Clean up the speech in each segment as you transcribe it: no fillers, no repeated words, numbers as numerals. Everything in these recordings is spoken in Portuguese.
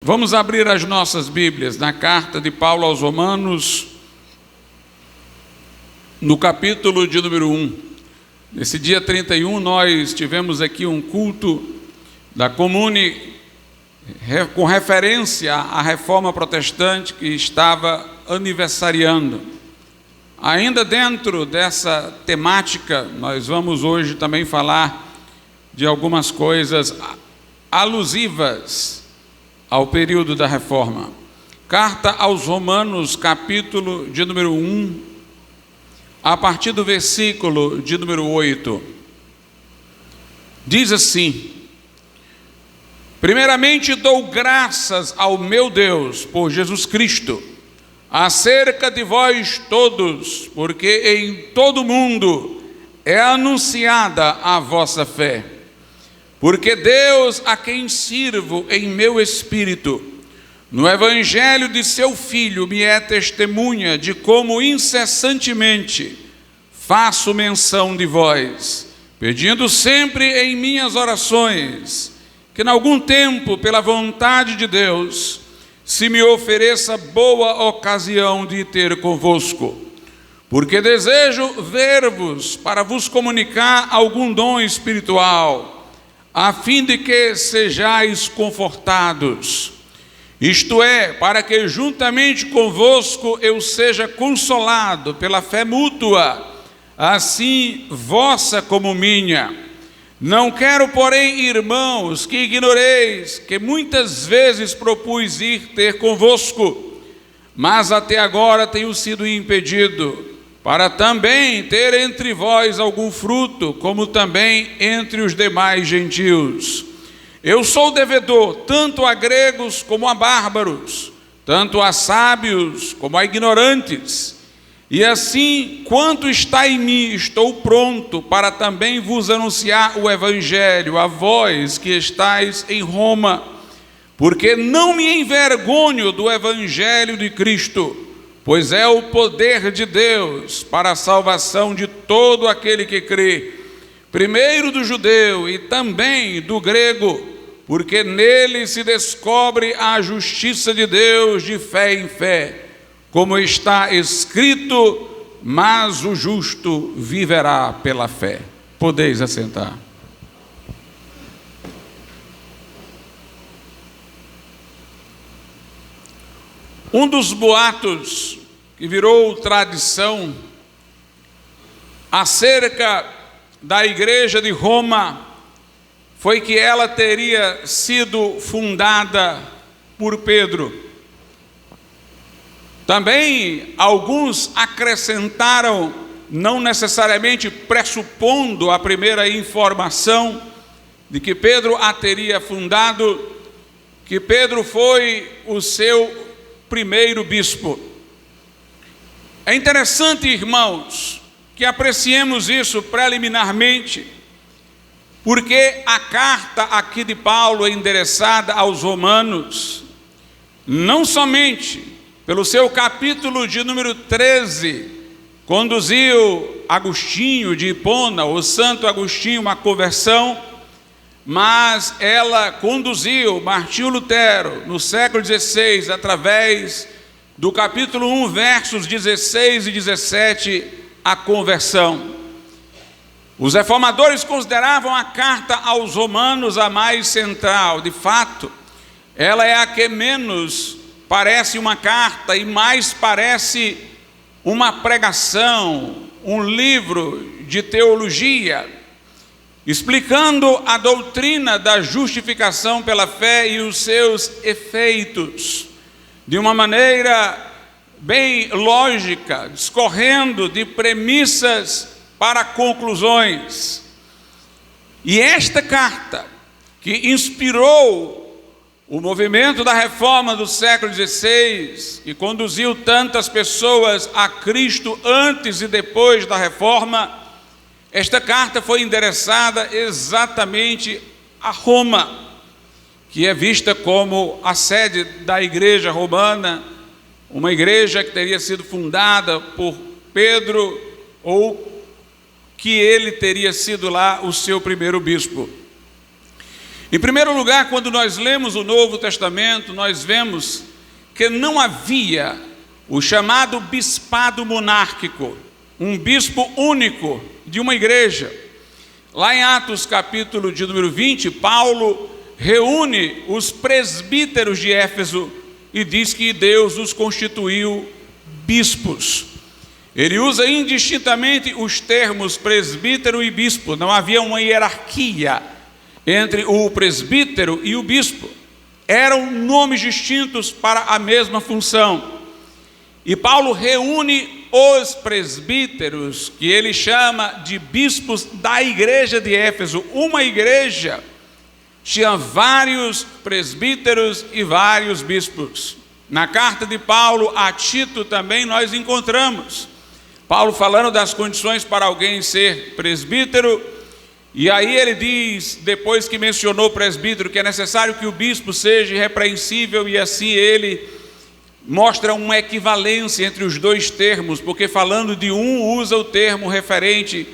Vamos abrir as nossas Bíblias na carta de Paulo aos Romanos, no capítulo de número 1. Nesse dia 31, nós tivemos aqui um culto da Comune com referência à Reforma Protestante que estava aniversariando. Ainda dentro dessa temática, nós vamos hoje também falar de algumas coisas alusivas ao período da Reforma. Carta aos Romanos, capítulo de número 1, a partir do versículo de número 8. Diz assim: primeiramente dou graças ao meu Deus por Jesus Cristo, acerca de vós todos, porque em todo o mundo é anunciada a vossa fé. Porque Deus, a quem sirvo em meu espírito, no evangelho de seu Filho, me é testemunha de como incessantemente faço menção de vós, pedindo sempre em minhas orações, que em algum tempo, pela vontade de Deus, se me ofereça boa ocasião de ter convosco, porque desejo ver-vos para vos comunicar algum dom espiritual, a fim de que sejais confortados, isto é, para que juntamente convosco eu seja consolado pela fé mútua, assim vossa como minha. Não quero, porém, irmãos, que ignoreis que muitas vezes propus ir ter convosco, mas até agora tenho sido impedido, para também ter entre vós algum fruto, como também entre os demais gentios. Eu sou devedor tanto a gregos como a bárbaros, tanto a sábios como a ignorantes. E assim, quanto está em mim, estou pronto para também vos anunciar o evangelho, a vós que estáis em Roma, porque não me envergonho do evangelho de Cristo, pois é o poder de Deus para a salvação de todo aquele que crê, primeiro do judeu e também do grego, porque nele se descobre a justiça de Deus de fé em fé, como está escrito, mas o justo viverá pela fé. Podeis assentar. Um dos boatos que virou tradição acerca da igreja de Roma foi que ela teria sido fundada por Pedro. Também alguns acrescentaram, não necessariamente pressupondo a primeira informação de que Pedro a teria fundado, que Pedro foi o seu primeiro bispo. É interessante, irmãos, que apreciemos isso preliminarmente, porque a carta aqui de Paulo é endereçada aos romanos, não somente pelo seu capítulo de número 13, conduziu Agostinho de Hipona, o Santo Agostinho, uma conversão, mas ela conduziu Martinho Lutero no século XVI, através do capítulo 1, versos 16 e 17, a conversão. Os reformadores consideravam a carta aos romanos a mais central. De fato, ela é a que menos parece uma carta e mais parece uma pregação, um livro de teologia, explicando a doutrina da justificação pela fé e os seus efeitos, de uma maneira bem lógica, discorrendo de premissas para conclusões. E esta carta, que inspirou o movimento da reforma do século XVI, que conduziu tantas pessoas a Cristo antes e depois da reforma, esta carta foi endereçada exatamente a Roma, que é vista como a sede da igreja romana, uma igreja que teria sido fundada por Pedro, ou que ele teria sido lá o seu primeiro bispo. Em primeiro lugar, quando nós lemos o Novo Testamento, nós vemos que não havia o chamado bispado monárquico, um bispo único de uma igreja. Lá em Atos capítulo de número 20, Paulo reúne os presbíteros de Éfeso e diz que Deus os constituiu bispos. Ele usa indistintamente os termos presbítero e bispo, não havia uma hierarquia entre o presbítero e o bispo. Eram nomes distintos para a mesma função. E Paulo reúne os presbíteros, que ele chama de bispos da igreja de Éfeso. Uma igreja tinha vários presbíteros e vários bispos. Na carta de Paulo a Tito também nós encontramos Paulo falando das condições para alguém ser presbítero. E aí ele diz, depois que mencionou o presbítero, que é necessário que o bispo seja irrepreensível, e assim ele mostra uma equivalência entre os dois termos, porque falando de um usa o termo referente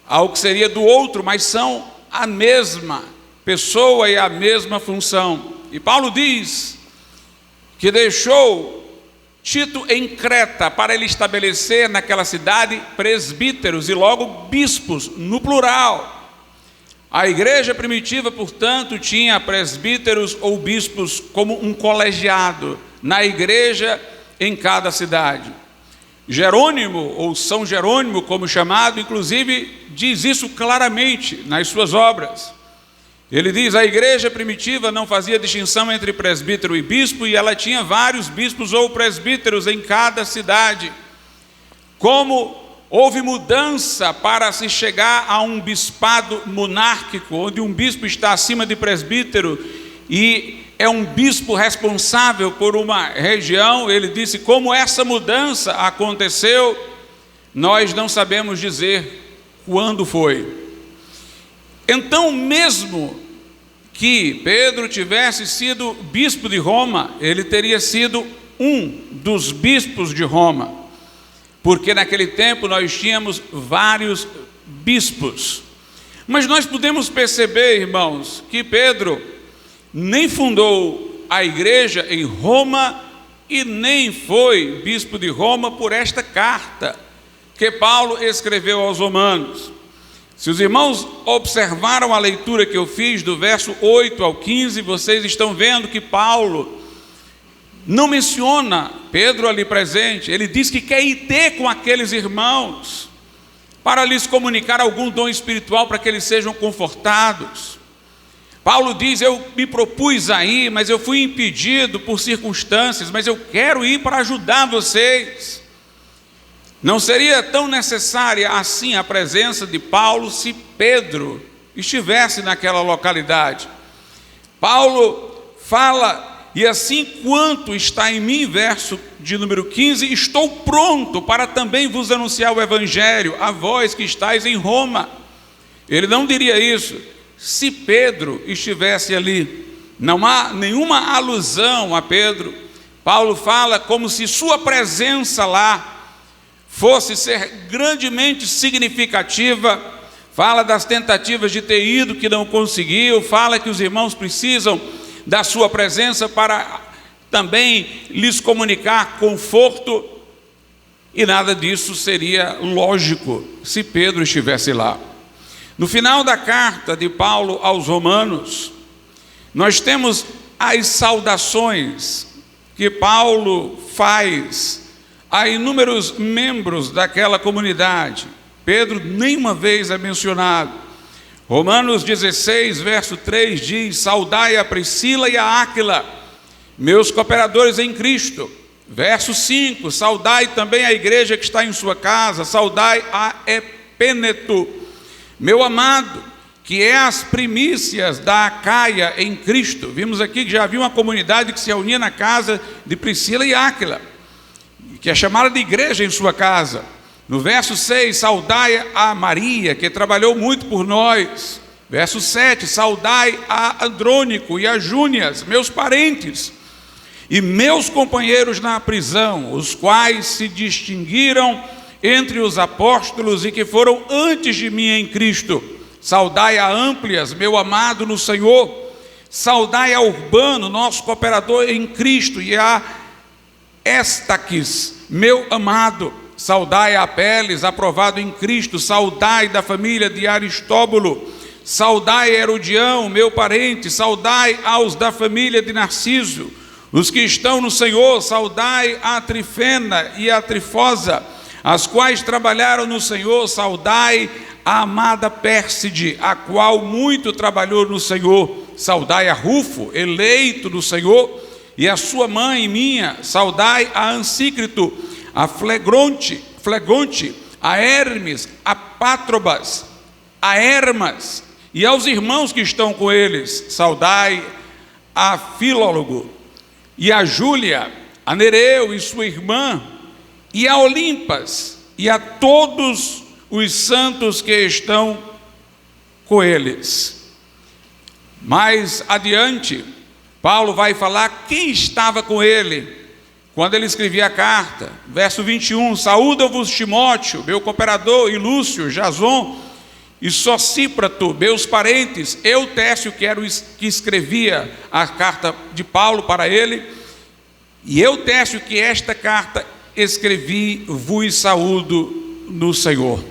ao que seria do outro, mas são a mesma pessoa e a mesma função. E Paulo diz que deixou Tito em Creta para ele estabelecer naquela cidade presbíteros e logo bispos, no plural. A igreja primitiva, portanto, tinha presbíteros ou bispos como um colegiado na igreja em cada cidade. Jerônimo, ou São Jerônimo, como chamado, inclusive diz isso claramente nas suas obras. Ele diz, a igreja primitiva não fazia distinção entre presbítero e bispo, e ela tinha vários bispos ou presbíteros em cada cidade. Como houve mudança para se chegar a um bispado monárquico, onde um bispo está acima de presbítero e é um bispo responsável por uma região, ele disse, como essa mudança aconteceu, nós não sabemos dizer quando foi. Então, mesmo que Pedro tivesse sido bispo de Roma, ele teria sido um dos bispos de Roma, porque naquele tempo nós tínhamos vários bispos. Mas nós podemos perceber, irmãos, que Pedro nem fundou a igreja em Roma e nem foi bispo de Roma por esta carta que Paulo escreveu aos romanos. Se os irmãos observaram a leitura que eu fiz do verso 8 ao 15, vocês estão vendo que Paulo não menciona Pedro ali presente. Ele diz que quer ir ter com aqueles irmãos para lhes comunicar algum dom espiritual para que eles sejam confortados. Paulo diz, eu me propus a ir, mas eu fui impedido por circunstâncias, mas eu quero ir para ajudar vocês. Não seria tão necessária assim a presença de Paulo se Pedro estivesse naquela localidade. Paulo fala, e assim quanto está em mim, verso de número 15, estou pronto para também vos anunciar o evangelho, a vós que estáis em Roma. Ele não diria isso se Pedro estivesse ali. Não há nenhuma alusão a Pedro. Paulo fala como se sua presença lá fosse ser grandemente significativa. Fala das tentativas de ter ido que não conseguiu, fala que os irmãos precisam da sua presença para também lhes comunicar conforto, e nada disso seria lógico se Pedro estivesse lá. No final da carta de Paulo aos Romanos, nós temos as saudações que Paulo faz a inúmeros membros daquela comunidade. Pedro nenhuma vez é mencionado. Romanos 16, verso 3 diz, saudai a Priscila e a Áquila, meus cooperadores em Cristo. Verso 5, saudai também a igreja que está em sua casa, saudai a Epêneto, meu amado, que é as primícias da Acaia em Cristo. Vimos aqui que já havia uma comunidade que se reunia na casa de Priscila e Áquila, que é chamada de igreja em sua casa. No verso 6, saudai a Maria, que trabalhou muito por nós. Verso 7, saudai a Andrônico e a Júnias, meus parentes, e meus companheiros na prisão, os quais se distinguiram entre os apóstolos e que foram antes de mim em Cristo. saudai a Amplias, meu amado no Senhor, saudai a Urbano, nosso cooperador em Cristo, e a Estaquis, meu amado, saudai a Apeles, aprovado em Cristo, saudai da família de Aristóbulo, saudai a Herodião, meu parente, saudai aos da família de Narciso, os que estão no Senhor, saudai a Trifena e a Trifosa, as quais trabalharam no Senhor, saudai a amada Pérside, a qual muito trabalhou no Senhor, saudai a Rufo, eleito do Senhor, e a sua mãe e minha, saudai a Ansícrito, a Flegonte, a Hermes, a Pátrobas, a Hermas, e aos irmãos que estão com eles, saudai a Filólogo, e a Júlia, a Nereu e sua irmã, e a Olimpas, e a todos os santos que estão com eles. Mais adiante, Paulo vai falar quem estava com ele quando ele escrevia a carta. Verso 21, saúda-vos Timóteo, meu cooperador, e Lúcio, Jason e Sosíprato, meus parentes, Eutécio, que escrevia a carta de Paulo para ele, e Eutécio, que esta carta escrevi, vos saúdo no Senhor.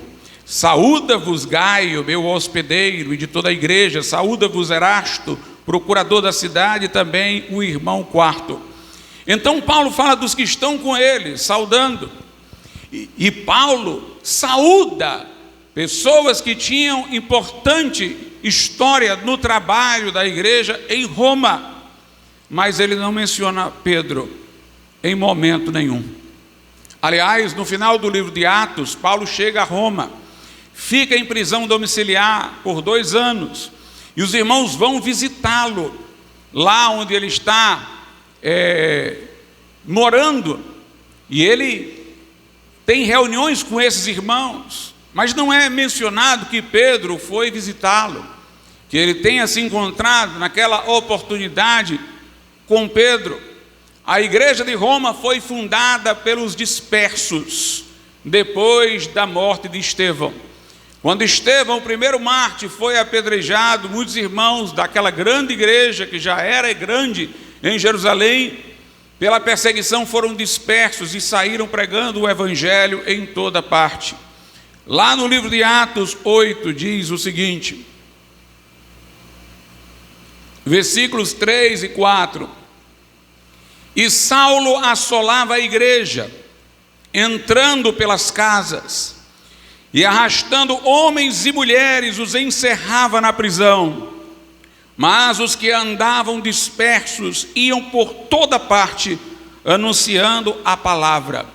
Saúda-vos Gaio, meu hospedeiro, e de toda a igreja, saúda-vos Erasto, procurador da cidade, e também o irmão Quarto. Então Paulo fala dos que estão com ele, saudando, e Paulo saúda pessoas que tinham importante história no trabalho da igreja em Roma, mas ele não menciona Pedro em momento nenhum. Aliás, no final do livro de Atos, Paulo chega a Roma, fica em prisão domiciliar por 2 anos, e os irmãos vão visitá-lo, lá onde ele está morando, e ele tem reuniões com esses irmãos, mas não é mencionado que Pedro foi visitá-lo, que ele tenha se encontrado naquela oportunidade com Pedro. A igreja de Roma foi fundada pelos dispersos, depois da morte de Estevão. Quando Estevão, o primeiro mártir, foi apedrejado, muitos irmãos daquela grande igreja, que já era grande em Jerusalém, pela perseguição foram dispersos e saíram pregando o evangelho em toda parte. Lá no livro de Atos 8 diz o seguinte, versículos 3 e 4, e Saulo assolava a igreja, entrando pelas casas, e arrastando homens e mulheres, os encerrava na prisão. Mas os que andavam dispersos iam por toda parte, anunciando a palavra.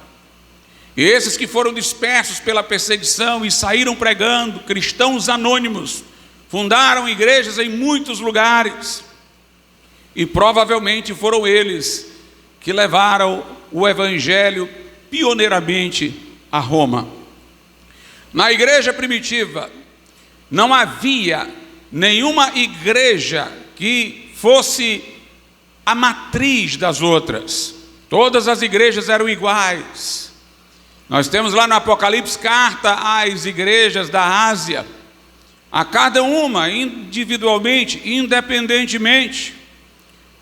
E esses que foram dispersos pela perseguição e saíram pregando, cristãos anônimos, fundaram igrejas em muitos lugares, e provavelmente foram eles que levaram o evangelho pioneiramente a Roma. Na igreja primitiva, não havia nenhuma igreja que fosse a matriz das outras. Todas as igrejas eram iguais. Nós temos lá no Apocalipse carta às igrejas da Ásia, a cada uma individualmente, independentemente.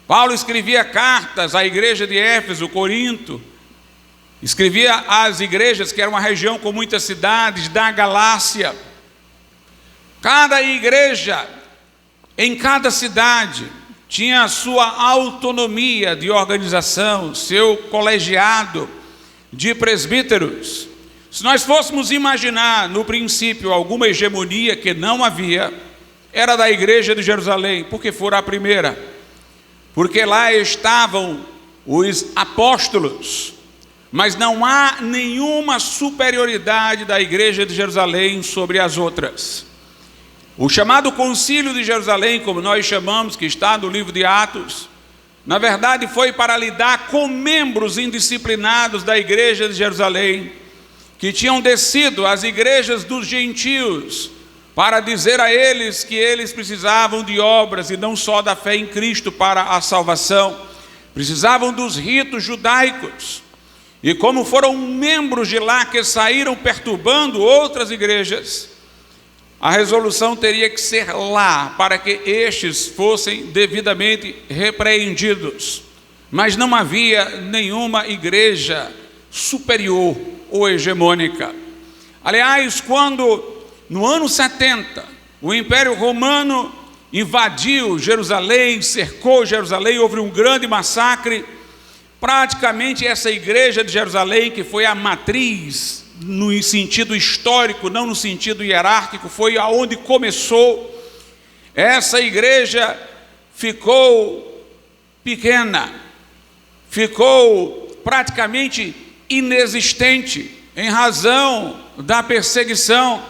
Paulo escrevia cartas à igreja de Éfeso, Corinto, escrevia às igrejas que era uma região com muitas cidades, da Galácia. Cada igreja, em cada cidade, tinha a sua autonomia de organização, seu colegiado de presbíteros. Se nós fôssemos imaginar no princípio alguma hegemonia, que não havia, era da igreja de Jerusalém, porque fora a primeira, porque lá estavam os apóstolos, mas não há nenhuma superioridade da igreja de Jerusalém sobre as outras. O chamado Concílio de Jerusalém, como nós chamamos, que está no livro de Atos, na verdade foi para lidar com membros indisciplinados da igreja de Jerusalém, que tinham descido às igrejas dos gentios, para dizer a eles que eles precisavam de obras e não só da fé em Cristo para a salvação, precisavam dos ritos judaicos. E como foram membros de lá que saíram perturbando outras igrejas, a resolução teria que ser lá, para que estes fossem devidamente repreendidos. Mas não havia nenhuma igreja superior ou hegemônica. Aliás, quando no ano 70 o Império Romano invadiu Jerusalém, cercou Jerusalém, houve um grande massacre, praticamente essa igreja de Jerusalém, que foi a matriz no sentido histórico, não no sentido hierárquico, foi aonde começou. Essa igreja ficou pequena, ficou praticamente inexistente em razão da perseguição.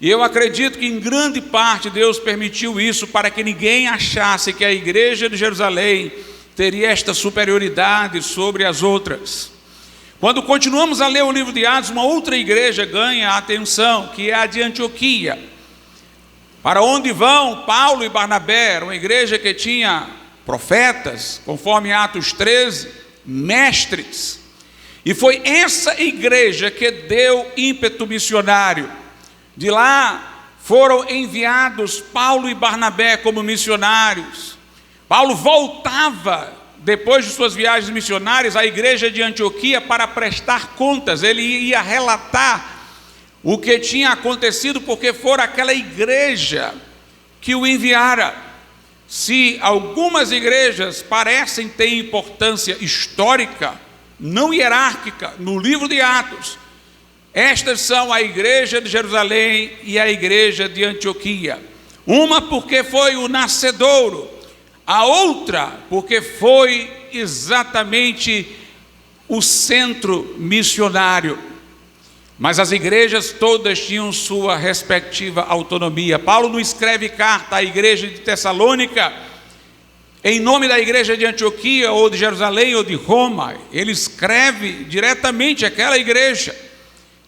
E eu acredito que em grande parte Deus permitiu isso para que ninguém achasse que a igreja de Jerusalém teria esta superioridade sobre as outras. Quando continuamos a ler o livro de Atos, uma outra igreja ganha a atenção, que é a de Antioquia. Para onde vão Paulo e Barnabé? Era uma igreja que tinha profetas, conforme Atos 13, mestres. E foi essa igreja que deu ímpeto missionário. De lá foram enviados Paulo e Barnabé como missionários. Paulo voltava, depois de suas viagens missionárias, à igreja de Antioquia para prestar contas. Ele ia relatar o que tinha acontecido, porque fora aquela igreja que o enviara. Se algumas igrejas parecem ter importância histórica, não hierárquica, no livro de Atos, estas são a igreja de Jerusalém e a igreja de Antioquia. Uma porque foi o nascedouro, a outra porque foi exatamente o centro missionário. Mas as igrejas todas tinham sua respectiva autonomia. Paulo não escreve carta à igreja de Tessalônica em nome da igreja de Antioquia, ou de Jerusalém, ou de Roma. Ele escreve diretamente àquela igreja,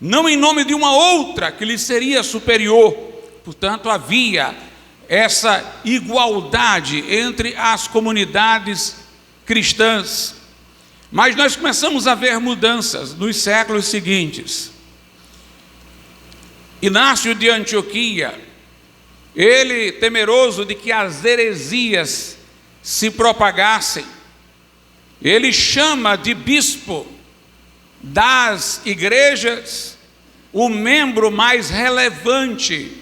não em nome de uma outra que lhe seria superior. Portanto, havia essa igualdade entre as comunidades cristãs. Mas nós começamos a ver mudanças nos séculos seguintes. Inácio de Antioquia, ele, temeroso de que as heresias se propagassem, ele chama de bispo das igrejas o membro mais relevante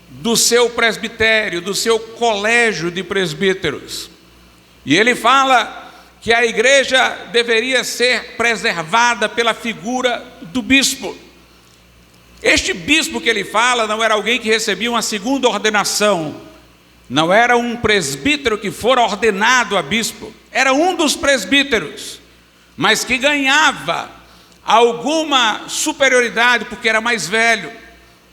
do seu presbitério, do seu colégio de presbíteros. E ele fala que a igreja deveria ser preservada pela figura do bispo. Este bispo que ele fala não era alguém que recebia uma segunda ordenação, não era um presbítero que fora ordenado a bispo, era um dos presbíteros, mas que ganhava alguma superioridade porque era mais velho,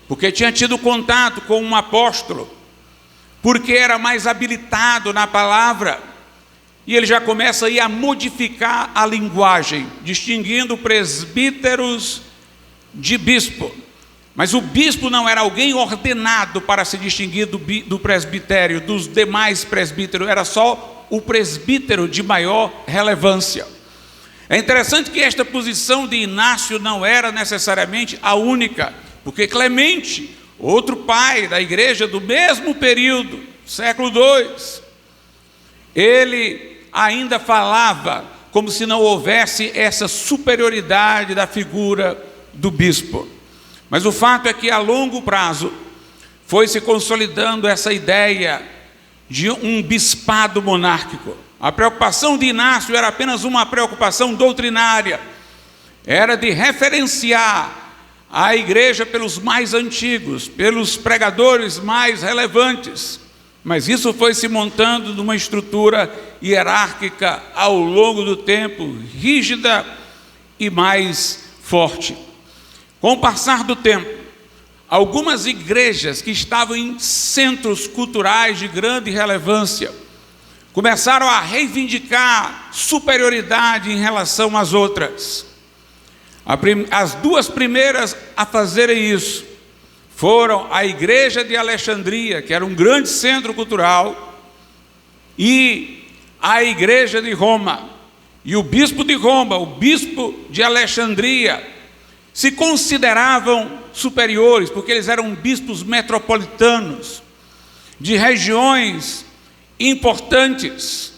porque tinha tido contato com um apóstolo, porque era mais habilitado na palavra. E ele já começa aí a modificar a linguagem, distinguindo presbíteros de bispo. Mas o bispo não era alguém ordenado para se distinguir do presbitério, dos demais presbíteros, era só o presbítero de maior relevância. É interessante que esta posição de Inácio não era necessariamente a única, porque Clemente, outro pai da igreja do mesmo período, século II, ele ainda falava como se não houvesse essa superioridade da figura do bispo. Mas o fato é que a longo prazo foi se consolidando essa ideia de um bispado monárquico. A preocupação de Inácio era apenas uma preocupação doutrinária, era de referenciar a igreja pelos mais antigos, pelos pregadores mais relevantes. Mas isso foi se montando numa estrutura hierárquica ao longo do tempo, rígida e mais forte. Com o passar do tempo, algumas igrejas que estavam em centros culturais de grande relevância começaram a reivindicar superioridade em relação às outras. As duas primeiras a fazerem isso foram a igreja de Alexandria, que era um grande centro cultural, e a igreja de Roma. E o bispo de Roma, o bispo de Alexandria, se consideravam superiores, porque eles eram bispos metropolitanos, de regiões importantes,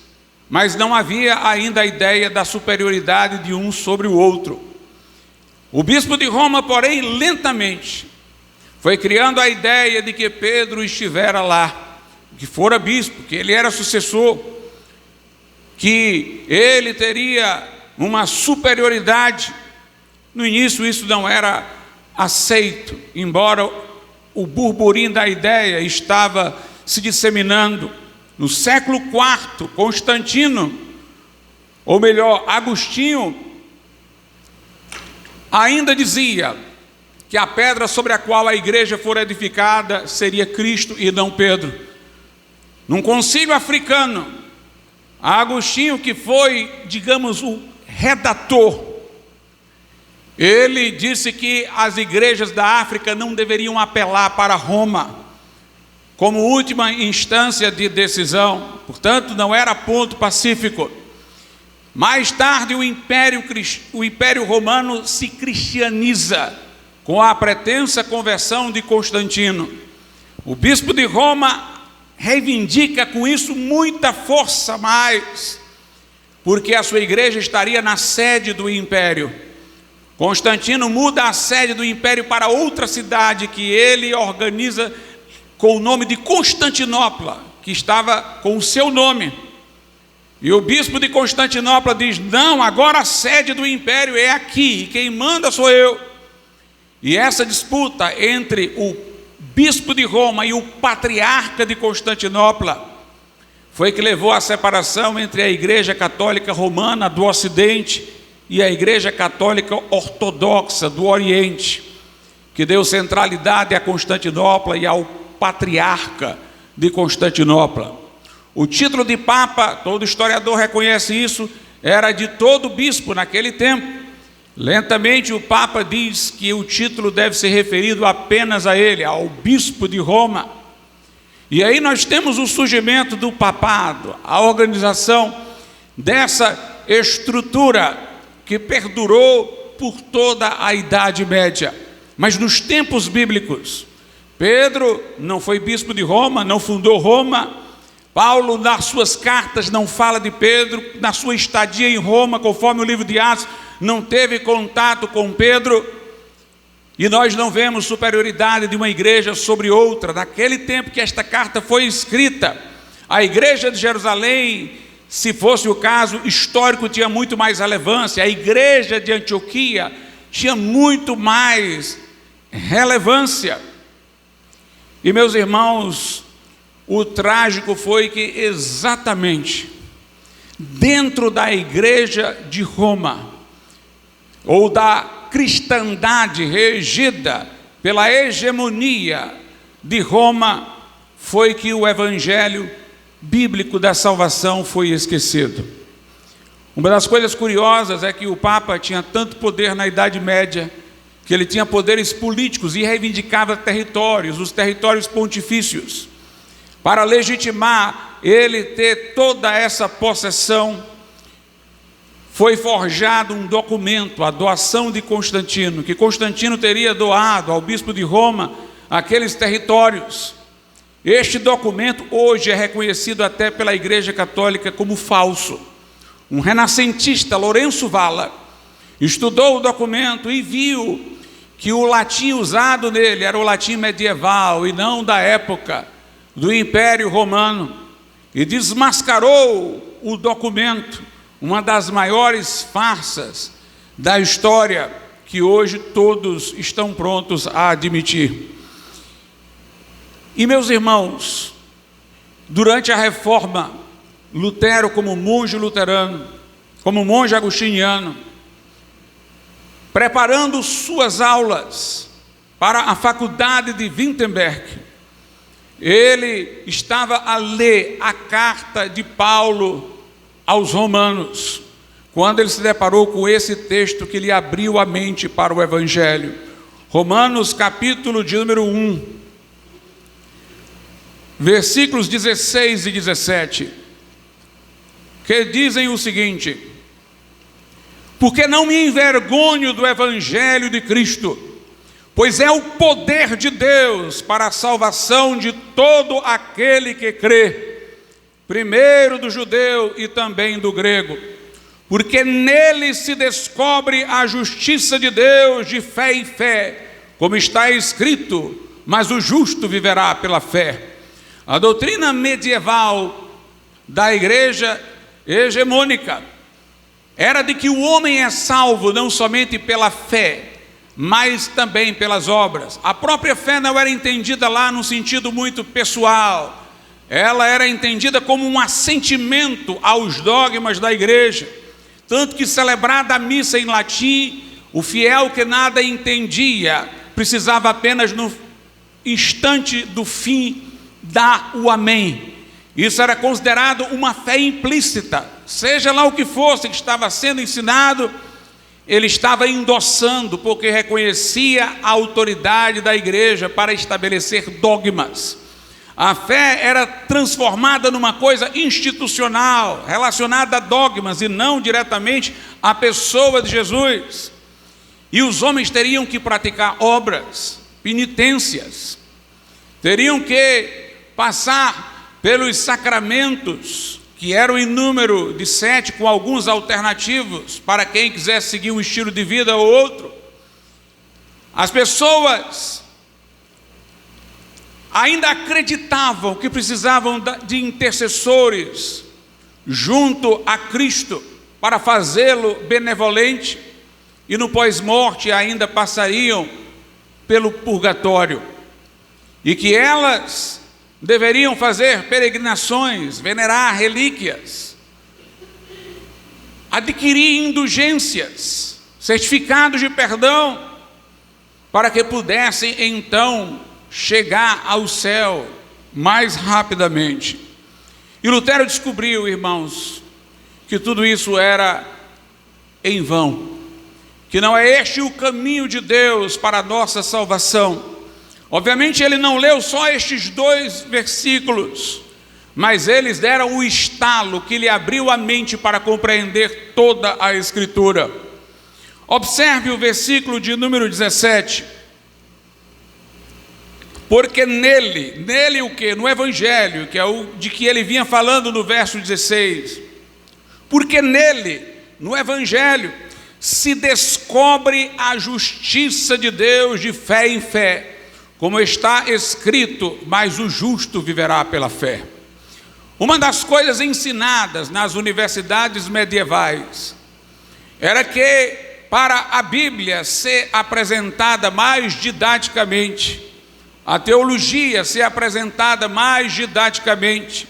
mas não havia ainda a ideia da superioridade de um sobre o outro. O bispo de Roma, porém, lentamente foi criando a ideia de que Pedro estivera lá, que fora bispo, que ele era sucessor, que ele teria uma superioridade. No início isso não era aceito, embora o burburinho da ideia estava se disseminando. No século IV, Constantino, ou melhor, Agostinho, ainda dizia que a pedra sobre a qual a igreja for edificada seria Cristo e não Pedro. Num concílio africano, Agostinho, que foi, digamos, o redator, ele disse que as igrejas da África não deveriam apelar para Roma como última instância de decisão, portanto não era ponto pacífico. Mais tarde o Império Romano se cristianiza com a pretensa conversão de Constantino. O bispo de Roma reivindica com isso muita força mais, porque a sua igreja estaria na sede do império. Constantino muda a sede do império para outra cidade que ele organiza com o nome de Constantinopla, que estava com o seu nome. E o bispo de Constantinopla diz: não, agora a sede do império é aqui, e quem manda sou eu. E essa disputa entre o bispo de Roma e o patriarca de Constantinopla foi que levou à separação entre a igreja católica romana do Ocidente e a igreja católica ortodoxa do Oriente, que deu centralidade a Constantinopla e ao patriarca de Constantinopla. O título de Papa, todo historiador reconhece isso, era de todo bispo naquele tempo. Lentamente o Papa diz que o título deve ser referido apenas a ele, ao bispo de Roma. E aí nós temos o surgimento do papado, a organização dessa estrutura que perdurou por toda a Idade Média. Mas nos tempos bíblicos, Pedro não foi bispo de Roma, não fundou Roma. Paulo, nas suas cartas, não fala de Pedro. Na sua estadia em Roma, conforme o livro de Atos, não teve contato com Pedro. E nós não vemos superioridade de uma igreja sobre outra. Naquele tempo que esta carta foi escrita, a igreja de Jerusalém, se fosse o caso histórico, tinha muito mais relevância. A igreja de Antioquia tinha muito mais relevância. E meus irmãos, o trágico foi que exatamente dentro da igreja de Roma, ou da cristandade regida pela hegemonia de Roma, foi que o evangelho bíblico da salvação foi esquecido. Uma das coisas curiosas é que o Papa tinha tanto poder na Idade Média, que ele tinha poderes políticos e reivindicava territórios, os territórios pontifícios. Para legitimar ele ter toda essa possessão, foi forjado um documento, a doação de Constantino, que Constantino teria doado ao bispo de Roma aqueles territórios. Este documento hoje é reconhecido até pela Igreja Católica como falso. Um renascentista, Lourenço Valla, estudou o documento e viu que o latim usado nele era o latim medieval e não da época do Império Romano, e desmascarou o documento, uma das maiores farsas da história que hoje todos estão prontos a admitir. E meus irmãos, durante a Reforma, Lutero, como monge luterano, como monge agostiniano, preparando suas aulas para a faculdade de Wittenberg, ele estava a ler a carta de Paulo aos Romanos, quando ele se deparou com esse texto que lhe abriu a mente para o Evangelho. Romanos capítulo de número 1, versículos 16 e 17, que dizem o seguinte: porque não me envergonho do Evangelho de Cristo, pois é o poder de Deus para a salvação de todo aquele que crê, primeiro do judeu e também do grego, porque nele se descobre a justiça de Deus de fé em fé, como está escrito, mas o justo viverá pela fé. A doutrina medieval da igreja hegemônica era de que o homem é salvo não somente pela fé, mas também pelas obras. A própria fé não era entendida lá num sentido muito pessoal, ela era entendida como um assentimento aos dogmas da igreja, tanto que, celebrada a missa em latim, o fiel que nada entendia precisava apenas no instante do fim dar o amém. Isso era considerado uma fé implícita, seja lá o que fosse que estava sendo ensinado, ele estava endossando, porque reconhecia a autoridade da igreja para estabelecer dogmas. A fé era transformada numa coisa institucional, relacionada a dogmas e não diretamente à pessoa de Jesus. E os homens teriam que praticar obras, penitências, teriam que passar pelos sacramentos, que eram em número de 7, com alguns alternativos para quem quisesse seguir um estilo de vida ou outro. As pessoas ainda acreditavam que precisavam de intercessores junto a Cristo para fazê-lo benevolente, e no pós-morte ainda passariam pelo purgatório, e que elas deveriam fazer peregrinações, venerar relíquias, adquirir indulgências, certificados de perdão, para que pudessem então chegar ao céu mais rapidamente. E Lutero descobriu, irmãos, que tudo isso era em vão, que não é este o caminho de Deus para a nossa salvação. Obviamente ele não leu só estes 2 versículos, mas eles deram o estalo que lhe abriu a mente para compreender toda a Escritura. Observe o versículo de número 17. Porque nele o que? No Evangelho, que é o de que ele vinha falando no verso 16. Porque nele, no Evangelho, se descobre a justiça de Deus de fé em fé, como está escrito, mas o justo viverá pela fé. Uma das coisas ensinadas nas universidades medievais era que, para a Bíblia ser apresentada mais didaticamente, a teologia ser apresentada mais didaticamente,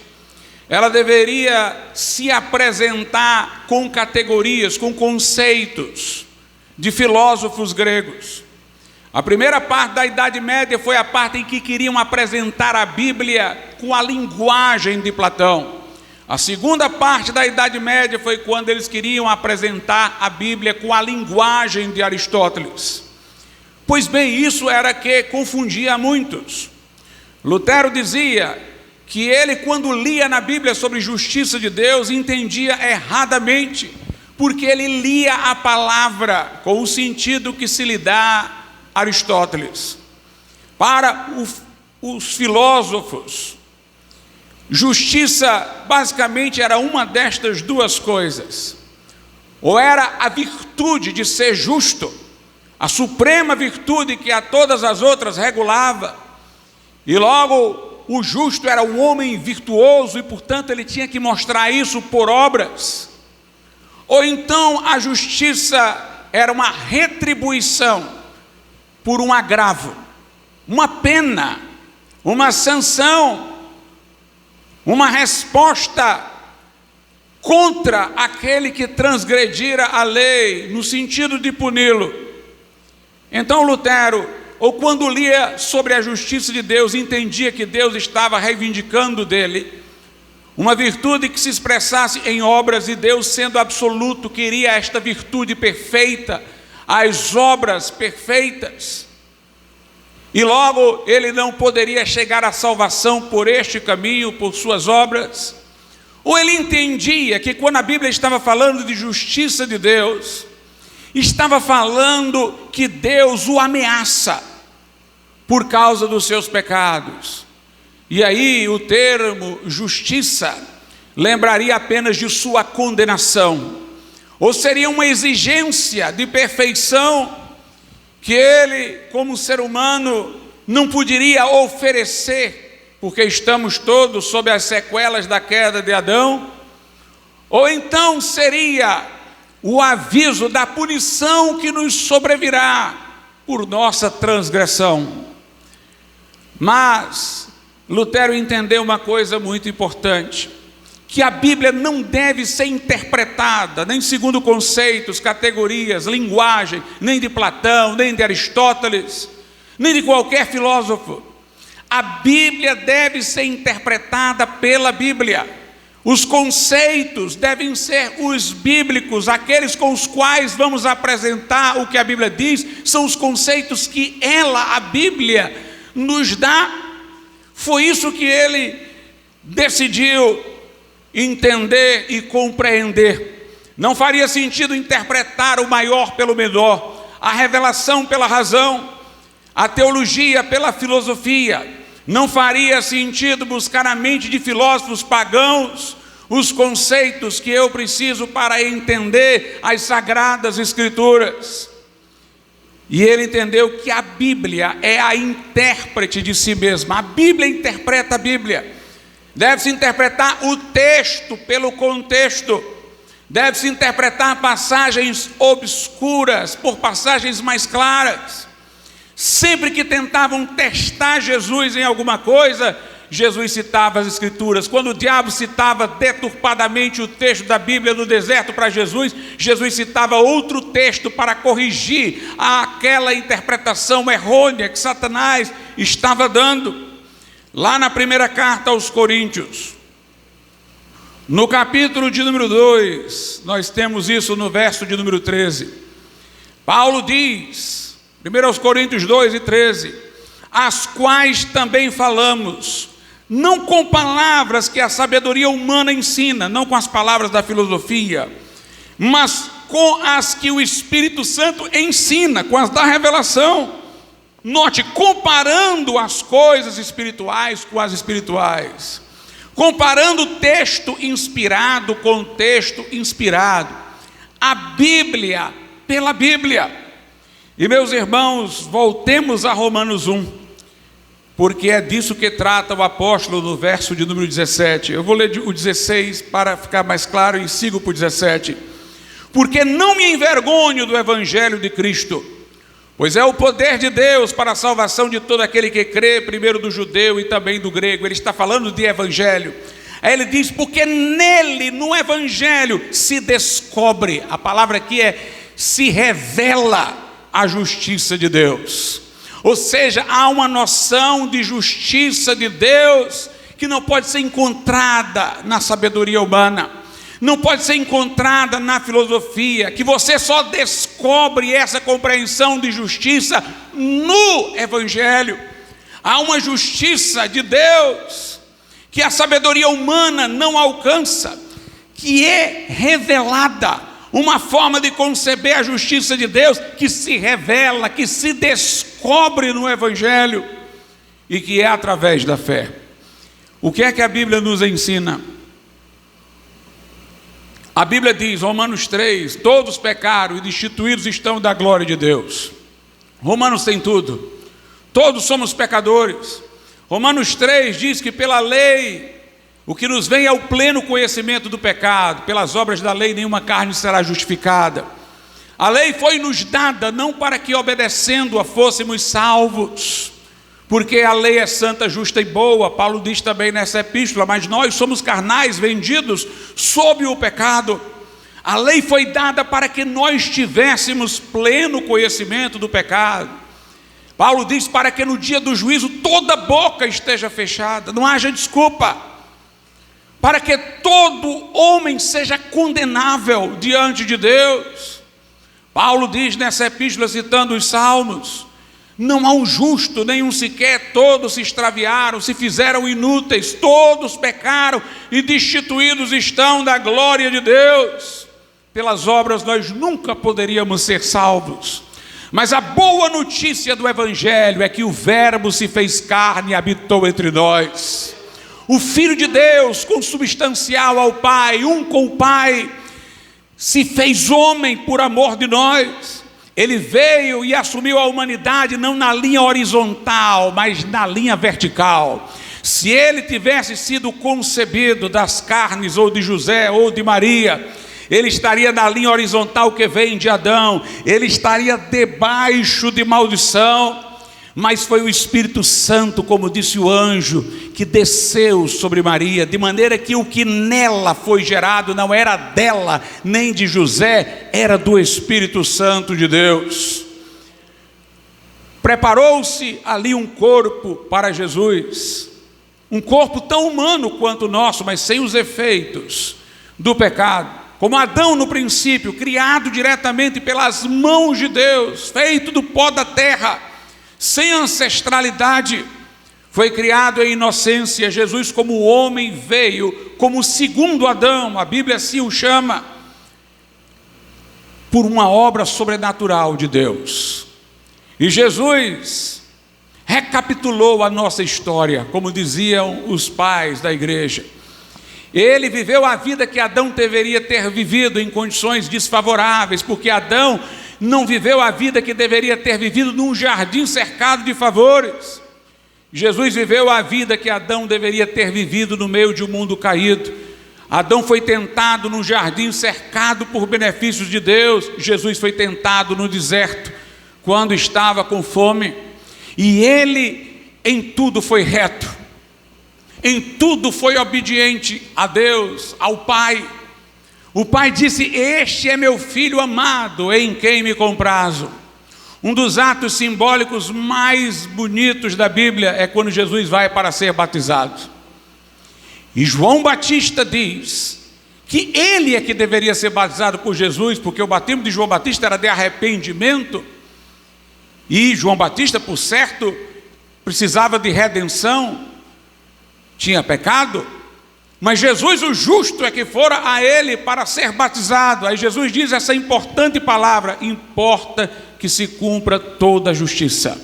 ela deveria se apresentar com categorias, com conceitos de filósofos gregos. A primeira parte da Idade Média foi a parte em que queriam apresentar a Bíblia com a linguagem de Platão. A segunda parte da Idade Média foi quando eles queriam apresentar a Bíblia com a linguagem de Aristóteles. Pois bem, isso era que confundia muitos. Lutero dizia que ele, quando lia na Bíblia sobre justiça de Deus, entendia erradamente, porque ele lia a palavra com o sentido que se lhe dá Aristóteles. Para os filósofos, justiça basicamente era uma destas 2 coisas. Ou era a virtude de ser justo, a suprema virtude que a todas as outras regulava, e logo o justo era um homem virtuoso e, portanto, ele tinha que mostrar isso por obras. Ou então a justiça era uma retribuição por um agravo, uma pena, uma sanção, uma resposta contra aquele que transgredira a lei, no sentido de puni-lo. Então Lutero, ou quando lia sobre a justiça de Deus, entendia que Deus estava reivindicando dele uma virtude que se expressasse em obras, e Deus, sendo absoluto, queria esta virtude perfeita, as obras perfeitas, e logo ele não poderia chegar à salvação por este caminho, por suas obras. Ou ele entendia que quando a Bíblia estava falando de justiça de Deus, estava falando que Deus o ameaça, por causa dos seus pecados. E aí o termo justiça lembraria apenas de sua condenação, ou seria uma exigência de perfeição que ele, como ser humano, não poderia oferecer, porque estamos todos sob as sequelas da queda de Adão. Ou então seria o aviso da punição que nos sobrevirá por nossa transgressão. Mas Lutero entendeu uma coisa muito importante, que a Bíblia não deve ser interpretada nem segundo conceitos, categorias, linguagem, nem de Platão, nem de Aristóteles, nem de qualquer filósofo. A Bíblia deve ser interpretada pela Bíblia. Os conceitos devem ser os bíblicos, aqueles com os quais vamos apresentar o que a Bíblia diz, são os conceitos que a Bíblia, nos dá. Foi isso que ele decidiu entender e compreender. Não faria sentido interpretar o maior pelo menor, a revelação pela razão, a teologia pela filosofia. Não faria sentido buscar na mente de filósofos pagãos os conceitos que eu preciso para entender as Sagradas Escrituras. E ele entendeu que a Bíblia é a intérprete de si mesma. A Bíblia interpreta a Bíblia. Deve-se interpretar o texto pelo contexto. Deve-se interpretar passagens obscuras por passagens mais claras. Sempre que tentavam testar Jesus em alguma coisa, Jesus citava as Escrituras. Quando o diabo citava deturpadamente o texto da Bíblia no deserto para Jesus, Jesus citava outro texto para corrigir aquela interpretação errônea que Satanás estava dando. Lá na primeira carta aos Coríntios, no capítulo de número 2, nós temos isso no verso de número 13. Paulo diz, 1 aos Coríntios 2 e 13, as quais também falamos, não com palavras que a sabedoria humana ensina, não com as palavras da filosofia, mas com as que o Espírito Santo ensina, com as da revelação. Note, comparando as coisas espirituais com as espirituais, comparando o texto inspirado com o texto inspirado, a Bíblia pela Bíblia. E meus irmãos, voltemos a Romanos 1, porque é disso que trata o apóstolo no verso de número 17. Eu vou ler o 16 para ficar mais claro e sigo para o 17. Porque não me envergonho do Evangelho de Cristo, pois é o poder de Deus para a salvação de todo aquele que crê, primeiro do judeu e também do grego. Ele está falando de evangelho. Aí ele diz, porque nele, no evangelho, se descobre, a palavra aqui é, se revela a justiça de Deus. Ou seja, há uma noção de justiça de Deus que não pode ser encontrada na sabedoria humana, não pode ser encontrada na filosofia, que você só descobre essa compreensão de justiça no Evangelho. Há uma justiça de Deus que a sabedoria humana não alcança, que é revelada, uma forma de conceber a justiça de Deus que se revela, que se descobre no Evangelho e que é através da fé. O que é que a Bíblia nos ensina? A Bíblia diz, Romanos 3, todos pecaram e destituídos estão da glória de Deus. Romanos tem tudo, todos somos pecadores. Romanos 3 diz que pela lei, o que nos vem é o pleno conhecimento do pecado. Pelas obras da lei nenhuma carne será justificada. A lei foi nos dada não para que obedecendo-a fôssemos salvos, porque a lei é santa, justa e boa. Paulo diz também nessa epístola, mas nós somos carnais, vendidos sob o pecado. A lei foi dada para que nós tivéssemos pleno conhecimento do pecado. Paulo diz para que no dia do juízo toda boca esteja fechada, não haja desculpa, para que todo homem seja condenável diante de Deus. Paulo diz nessa epístola, citando os Salmos, não há um justo, nenhum sequer, todos se extraviaram, se fizeram inúteis, todos pecaram e destituídos estão da glória de Deus. Pelas obras nós nunca poderíamos ser salvos, Mas a boa notícia do Evangelho é que o Verbo se fez carne e habitou entre nós. O Filho de Deus, consubstancial ao Pai, um com o Pai, se fez homem por amor de nós. Ele veio e assumiu a humanidade não na linha horizontal, mas na linha vertical. Se ele tivesse sido concebido das carnes ou de José ou de Maria, ele estaria na linha horizontal que vem de Adão, ele estaria debaixo de maldição. Mas foi o Espírito Santo, como disse o anjo, que desceu sobre Maria, de maneira que o que nela foi gerado não era dela, nem de José, era do Espírito Santo de Deus. Preparou-se ali um corpo para Jesus, um corpo tão humano quanto o nosso, mas sem os efeitos do pecado. Como Adão no princípio, criado diretamente pelas mãos de Deus, feito do pó da terra, sem ancestralidade, foi criado em inocência. Jesus, como homem, veio como segundo Adão, a Bíblia assim o chama, por uma obra sobrenatural de Deus. E Jesus recapitulou a nossa história, como diziam os pais da igreja. Ele viveu a vida que Adão deveria ter vivido em condições desfavoráveis, porque Adão não viveu a vida que deveria ter vivido num jardim cercado de favores. Jesus viveu a vida que Adão deveria ter vivido no meio de um mundo caído. Adão foi tentado num jardim cercado por benefícios de Deus. Jesus foi tentado no deserto, quando estava com fome. E ele em tudo foi reto, em tudo foi obediente a Deus, ao Pai. O Pai disse: este é meu filho amado, em quem me comprazo. Um dos atos simbólicos mais bonitos da Bíblia é quando Jesus vai para ser batizado. E João Batista diz que ele é que deveria ser batizado por Jesus, porque o batismo de João Batista era de arrependimento. E João Batista, por certo, precisava de redenção, tinha pecado. Mas Jesus, o justo, é que fora a ele para ser batizado. Aí Jesus diz essa importante palavra: importa que se cumpra toda a justiça.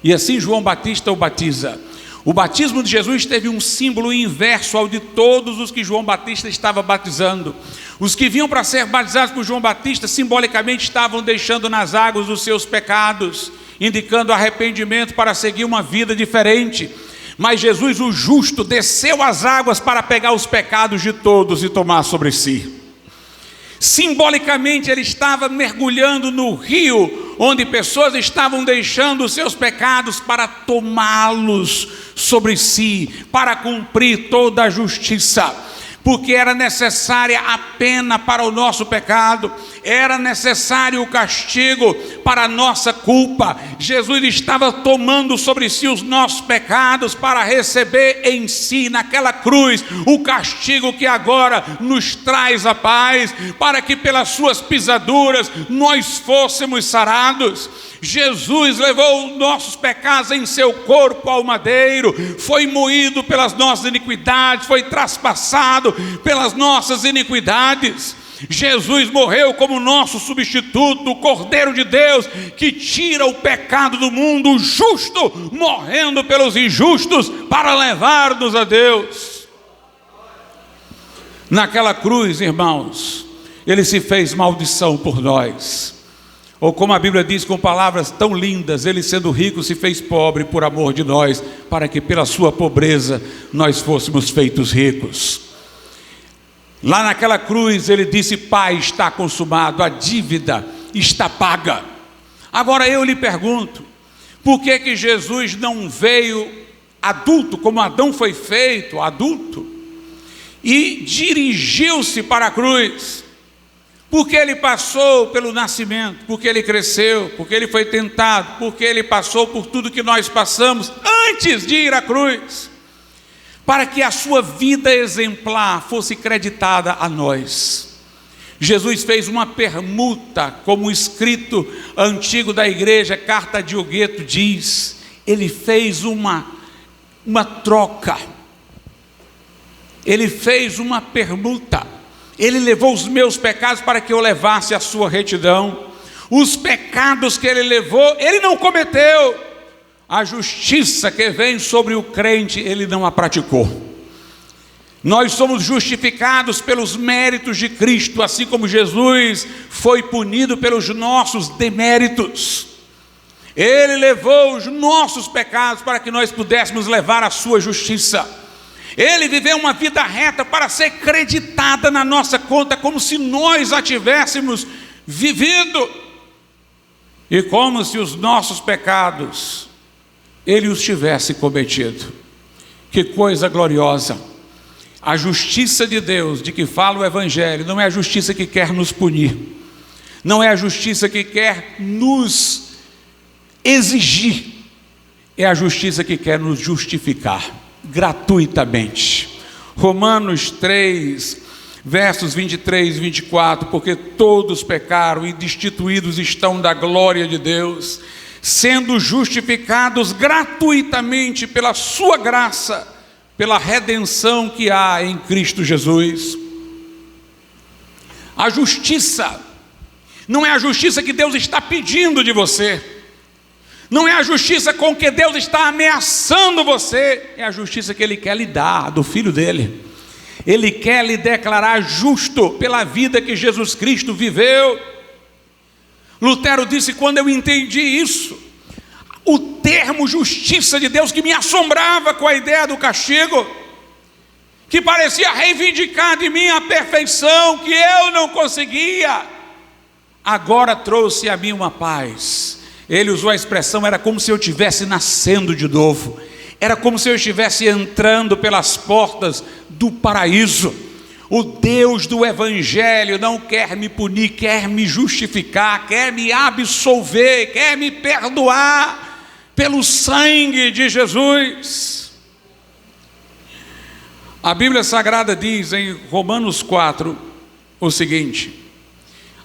E assim João Batista o batiza. O batismo de Jesus teve um símbolo inverso ao de todos os que João Batista estava batizando. Os que vinham para ser batizados por João Batista, simbolicamente estavam deixando nas águas os seus pecados, indicando arrependimento para seguir uma vida diferente. Mas Jesus, o justo, desceu às águas para pegar os pecados de todos e tomar sobre si. Simbolicamente ele estava mergulhando no rio, onde pessoas estavam deixando os seus pecados para tomá-los sobre si, para cumprir toda a justiça. Porque era necessária a pena para o nosso pecado, era necessário o castigo para a nossa culpa. Jesus estava tomando sobre si os nossos pecados para receber em si, naquela cruz, o castigo que agora nos traz a paz, para que pelas suas pisaduras nós fôssemos sarados. Jesus levou nossos pecados em seu corpo ao madeiro, foi moído pelas nossas iniquidades, foi traspassado pelas nossas iniquidades. Jesus morreu como nosso substituto, o Cordeiro de Deus que tira o pecado do mundo, o justo morrendo pelos injustos para levar-nos a Deus. Naquela cruz, irmãos, ele se fez maldição por nós. Ou como a Bíblia diz com palavras tão lindas, ele sendo rico se fez pobre por amor de nós, para que pela sua pobreza nós fôssemos feitos ricos. Lá naquela cruz ele disse: Pai, está consumado, a dívida está paga. Agora eu lhe pergunto, por que Jesus não veio adulto, como Adão foi feito adulto, e dirigiu-se para a cruz? Porque ele passou pelo nascimento, porque ele cresceu, porque ele foi tentado, porque ele passou por tudo que nós passamos antes de ir à cruz, para que a sua vida exemplar fosse creditada a nós. Jesus fez uma permuta, como o escrito antigo da igreja, Carta de Diogueto diz. Ele fez uma troca, ele fez uma permuta. Ele levou os meus pecados para que eu levasse a sua retidão. Os pecados que ele levou, ele não cometeu. A justiça que vem sobre o crente, ele não a praticou. Nós somos justificados pelos méritos de Cristo, assim como Jesus foi punido pelos nossos deméritos. Ele levou os nossos pecados para que nós pudéssemos levar a sua justiça. Ele viveu uma vida reta para ser creditada na nossa conta, como se nós a tivéssemos vivido. E como se os nossos pecados, ele os tivesse cometido. Que coisa gloriosa! A justiça de Deus, de que fala o Evangelho, não é a justiça que quer nos punir, não é a justiça que quer nos exigir, é a justiça que quer nos justificar, gratuitamente. Romanos 3, versos 23 e 24, porque todos pecaram e destituídos estão da glória de Deus, sendo justificados gratuitamente pela sua graça, pela redenção que há em Cristo Jesus. A justiça não é a justiça que Deus está pedindo de você, não é a justiça com que Deus está ameaçando você, é a justiça que Ele quer lhe dar, do Filho dele. Ele quer lhe declarar justo pela vida que Jesus Cristo viveu. Lutero disse, quando eu entendi isso, o termo justiça de Deus, que me assombrava com a ideia do castigo, que parecia reivindicar de mim a perfeição que eu não conseguia, agora trouxe a mim uma paz. Ele usou a expressão, era como se eu estivesse nascendo de novo, era como se eu estivesse entrando pelas portas do paraíso. O Deus do Evangelho não quer me punir, quer me justificar, quer me absolver, quer me perdoar, pelo sangue de Jesus. A Bíblia Sagrada diz em Romanos 4 o seguinte: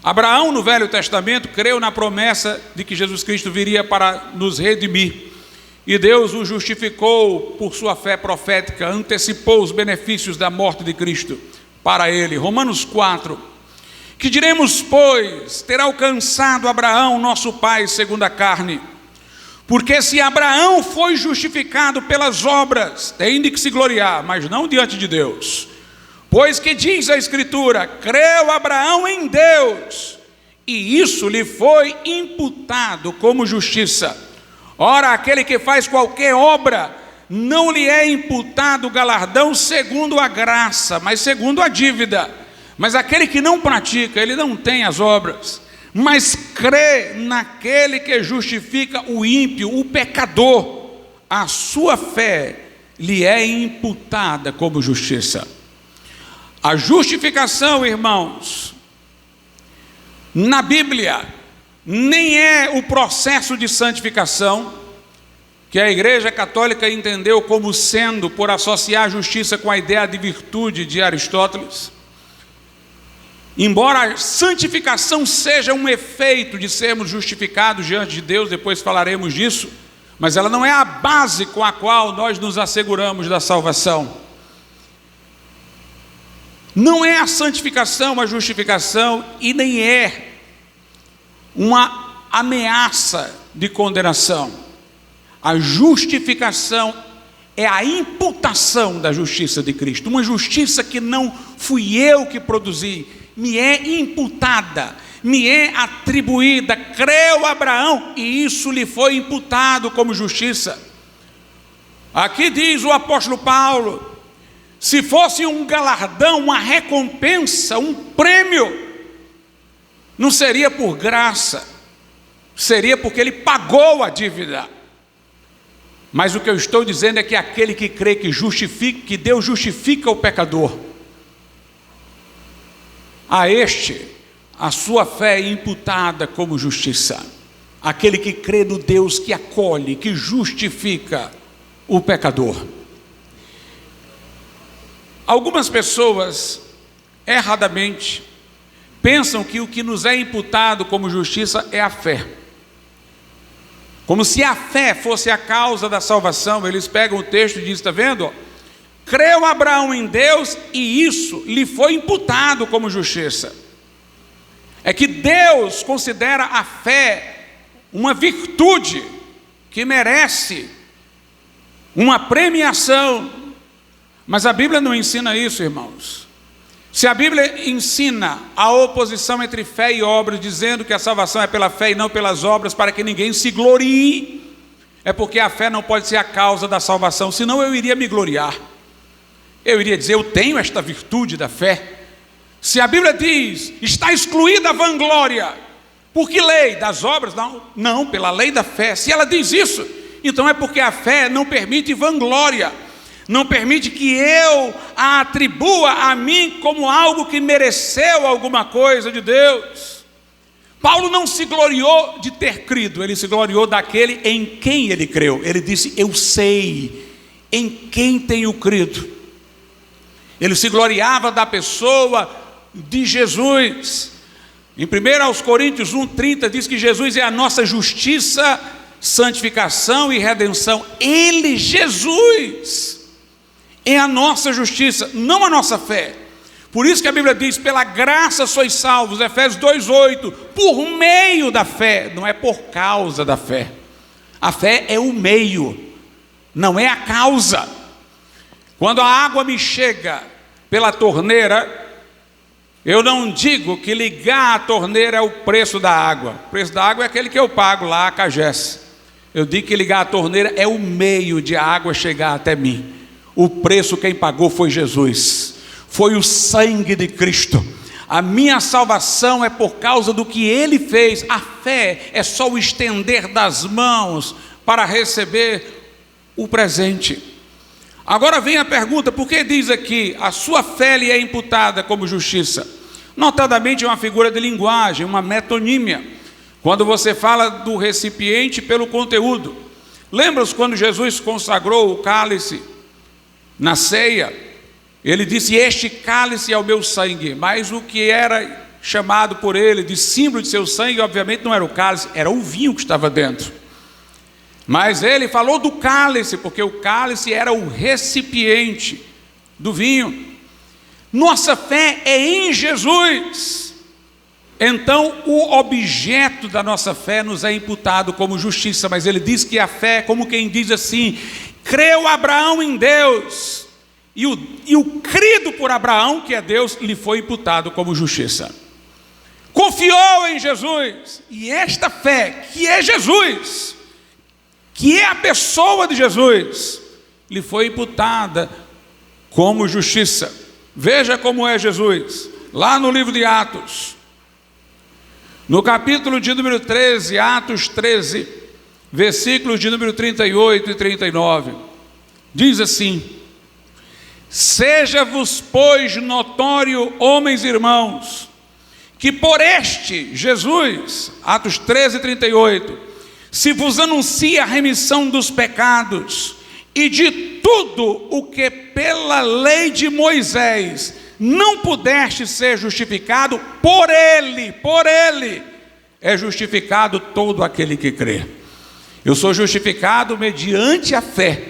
Abraão no Velho Testamento creu na promessa de que Jesus Cristo viria para nos redimir, e Deus o justificou por sua fé profética, antecipou os benefícios da morte de Cristo para ele. Romanos 4: que diremos, pois, ter alcançado Abraão, nosso pai, segundo a carne? Porque se Abraão foi justificado pelas obras, tem de que se gloriar, mas não diante de Deus. Pois que diz a Escritura, creu Abraão em Deus, e isso lhe foi imputado como justiça. Ora, aquele que faz qualquer obra, não lhe é imputado galardão segundo a graça, mas segundo a dívida. Mas aquele que não pratica, ele não tem as obras, mas crê naquele que justifica o ímpio, o pecador, a sua fé lhe é imputada como justiça. A justificação, irmãos, na Bíblia, nem é o processo de santificação, que a Igreja Católica entendeu como sendo, por associar a justiça com a ideia de virtude de Aristóteles. Embora a santificação seja um efeito de sermos justificados diante de Deus, depois falaremos disso, mas ela não é a base com a qual nós nos asseguramos da salvação. Não é a santificação a justificação, e nem é uma ameaça de condenação. A justificação é a imputação da justiça de Cristo, uma justiça que não fui eu que produzi, me é imputada, me é atribuída. Creu Abraão e isso lhe foi imputado como justiça. Aqui diz o apóstolo Paulo, se fosse um galardão, uma recompensa, um prêmio, não seria por graça, seria porque ele pagou a dívida. Mas o que eu estou dizendo é que aquele que crê que justifica, que Deus justifica o pecador, a este, a sua fé é imputada como justiça. Aquele que crê no Deus que acolhe, que justifica o pecador. Algumas pessoas, erradamente, pensam que o que nos é imputado como justiça é a fé. Como se a fé fosse a causa da salvação. Eles pegam o texto e dizem, está vendo? Creu Abraão em Deus e isso lhe foi imputado como justiça. é que Deus considera a fé uma virtude que merece uma premiação. Mas a Bíblia não ensina isso, irmãos. Se a Bíblia ensina a oposição entre fé e obras, dizendo que a salvação é pela fé e não pelas obras, para que ninguém se glorie, é porque a fé não pode ser a causa da salvação, senão eu iria me gloriar. Eu iria dizer, eu tenho esta virtude da fé. Se a Bíblia diz, está excluída a vanglória, por que lei? Das obras? Não, pela lei da fé. Se ela diz isso, então é porque a fé não permite vanglória, não permite que eu a atribua a mim como algo que mereceu alguma coisa de Deus. Paulo não se gloriou de ter crido, ele se gloriou daquele em quem ele creu. Ele disse, eu sei em quem tenho crido. Ele se gloriava da pessoa de Jesus. Em 1 Coríntios 1,30 diz que Jesus é a nossa justiça, santificação e redenção. Ele, Jesus, é a nossa justiça, não a nossa fé. Por isso que a Bíblia diz, pela graça sois salvos, Efésios 2,8, por meio da fé, não é por causa da fé. A fé é o meio, não é a causa. Quando a água me chega pela torneira, eu não digo que ligar a torneira é o preço da água. O preço da água é aquele que eu pago lá, a Cagés. Eu digo que ligar a torneira é o meio de a água chegar até mim. O preço quem pagou foi Jesus, foi o sangue de Cristo. A minha salvação é por causa do que Ele fez. A fé é só o estender das mãos para receber o presente. Agora vem a pergunta, por que diz aqui, a sua fé lhe é imputada como justiça? Notadamente é uma figura de linguagem, uma metonímia. Quando você fala do recipiente pelo conteúdo. Lembra-se quando Jesus consagrou o cálice na ceia? Ele disse, este cálice é o meu sangue. Mas o que era chamado por ele de símbolo de seu sangue, obviamente não era o cálice, era o vinho que estava dentro. Mas ele falou do cálice, porque o cálice era o recipiente do vinho. Nossa fé é em Jesus. Então o objeto da nossa fé nos é imputado como justiça. Mas ele diz que a fé é como quem diz assim, creu Abraão em Deus, e o crido por Abraão, que é Deus, lhe foi imputado como justiça. Confiou em Jesus, e esta fé, que é Jesus, que é a pessoa de Jesus, lhe foi imputada como justiça. Veja como é Jesus, lá no livro de Atos, no capítulo de número 13, Atos 13, versículos de número 38 e 39, diz assim, seja-vos, pois, notório, homens e irmãos, que por este Jesus, Atos 13, 38, se vos anuncia a remissão dos pecados, e de tudo o que pela lei de Moisés não pudeste ser justificado, por ele é justificado todo aquele que crê. Eu sou justificado mediante a fé,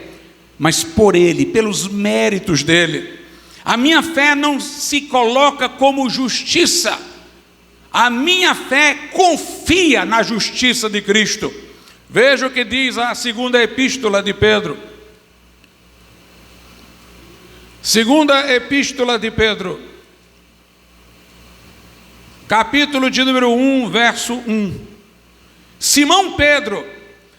mas por ele, pelos méritos dele. A minha fé não se coloca como justiça, a minha fé confia na justiça de Cristo. Veja o que diz a segunda epístola de Pedro. Segunda epístola de Pedro, capítulo de número 1, verso 1. Simão Pedro,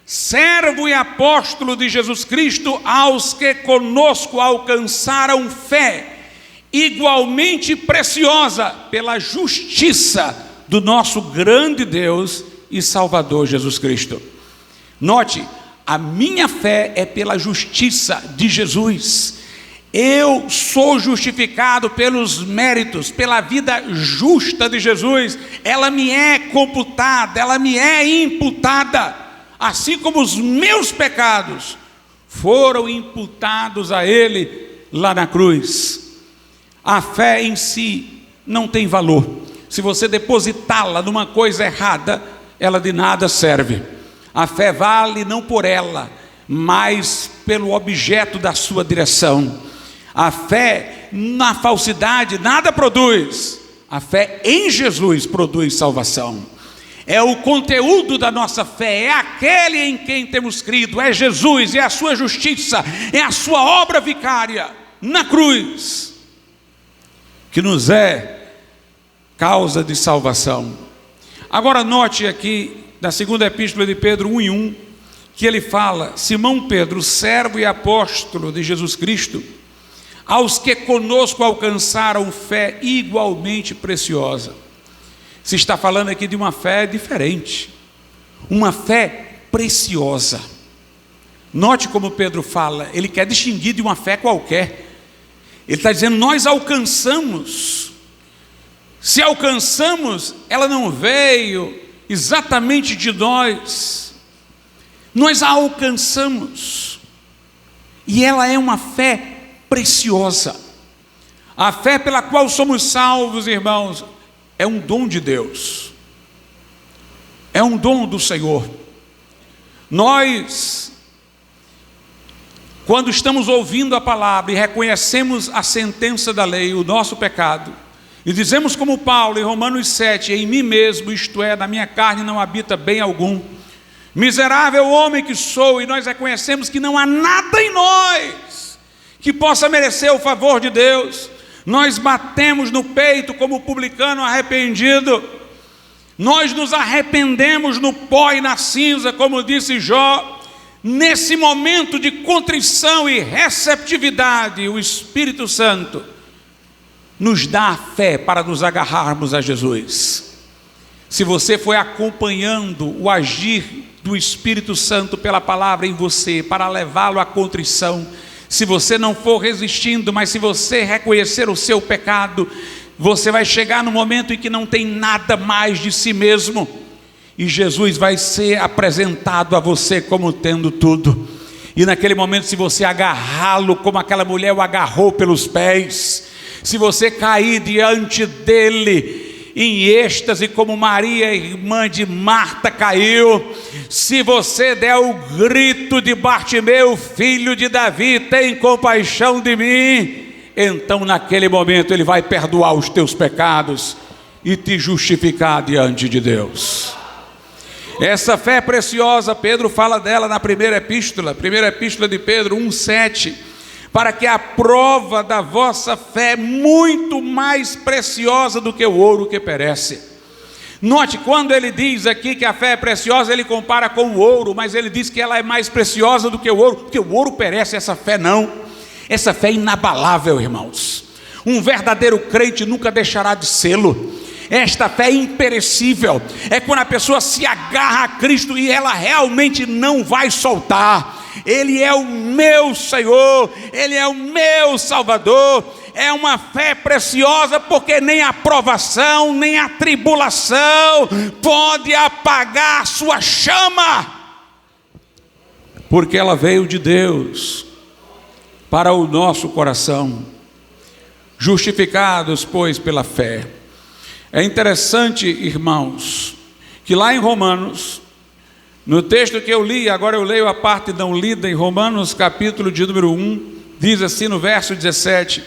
servo e apóstolo de Jesus Cristo, aos que conosco alcançaram fé, igualmente preciosa, pela justiça do nosso grande Deus e Salvador Jesus Cristo. Note, a minha fé é pela justiça de Jesus. Eu sou justificado pelos méritos, pela vida justa de Jesus. Ela me é computada, ela me é imputada, assim como os meus pecados foram imputados a Ele lá na cruz. A fé em si não tem valor. Se você depositá-la numa coisa errada, ela de nada serve. A fé vale não por ela, mas pelo objeto da sua direção. A fé na falsidade nada produz. A fé em Jesus produz salvação. É o conteúdo da nossa fé, é aquele em quem temos crido, é Jesus, é a sua justiça, é a sua obra vicária na cruz, que nos é causa de salvação. Agora note aqui, na segunda epístola de Pedro 1:1, que ele fala: Simão Pedro, servo e apóstolo de Jesus Cristo, aos que conosco alcançaram fé igualmente preciosa. Se está falando aqui de uma fé diferente, uma fé preciosa. Note como Pedro fala, ele quer distinguir de uma fé qualquer. Ele está dizendo: nós alcançamos. Se alcançamos, ela não veio exatamente de nós, nós a alcançamos, e ela é uma fé preciosa. A fé pela qual somos salvos, irmãos, é um dom de Deus, é um dom do Senhor. Nós, quando estamos ouvindo a palavra e reconhecemos a sentença da lei, o nosso pecado, e dizemos como Paulo em Romanos 7, em mim mesmo, isto é, na minha carne não habita bem algum, miserável homem que sou, e nós reconhecemos que não há nada em nós que possa merecer o favor de Deus, nós batemos no peito como publicano arrependido, nós nos arrependemos no pó e na cinza, como disse Jó. Nesse momento de contrição e receptividade, o Espírito Santo nos dá a fé para nos agarrarmos a Jesus. Se você foi acompanhando o agir do Espírito Santo pela palavra em você, para levá-lo à contrição, se você não for resistindo, mas se você reconhecer o seu pecado, você vai chegar no momento em que não tem nada mais de si mesmo, e Jesus vai ser apresentado a você como tendo tudo. E naquele momento, se você agarrá-lo como aquela mulher o agarrou pelos pés, se você cair diante dele em êxtase, como Maria, irmã de Marta, caiu, se você der o grito de Bartimeu, filho de Davi, tem compaixão de mim, então naquele momento ele vai perdoar os teus pecados e te justificar diante de Deus. Essa fé preciosa, Pedro fala dela na primeira epístola de Pedro 1:7, para que a prova da vossa fé, muito mais preciosa do que o ouro que perece. Note, quando ele diz aqui que a fé é preciosa, ele compara com o ouro, mas ele diz que ela é mais preciosa do que o ouro, porque o ouro perece, essa fé não. Essa fé é inabalável, irmãos. Um verdadeiro crente nunca deixará de sê-lo. Esta fé é imperecível, é quando a pessoa se agarra a Cristo e ela realmente não vai soltar. Ele é o meu Senhor, Ele é o meu Salvador. É uma fé preciosa, porque nem a provação, nem a tribulação pode apagar a sua chama, porque ela veio de Deus para o nosso coração. Justificados, pois, pela fé. É interessante, irmãos, que lá em Romanos, no texto que eu li, agora eu leio a parte não lida, em Romanos capítulo de número 1, diz assim no verso 17: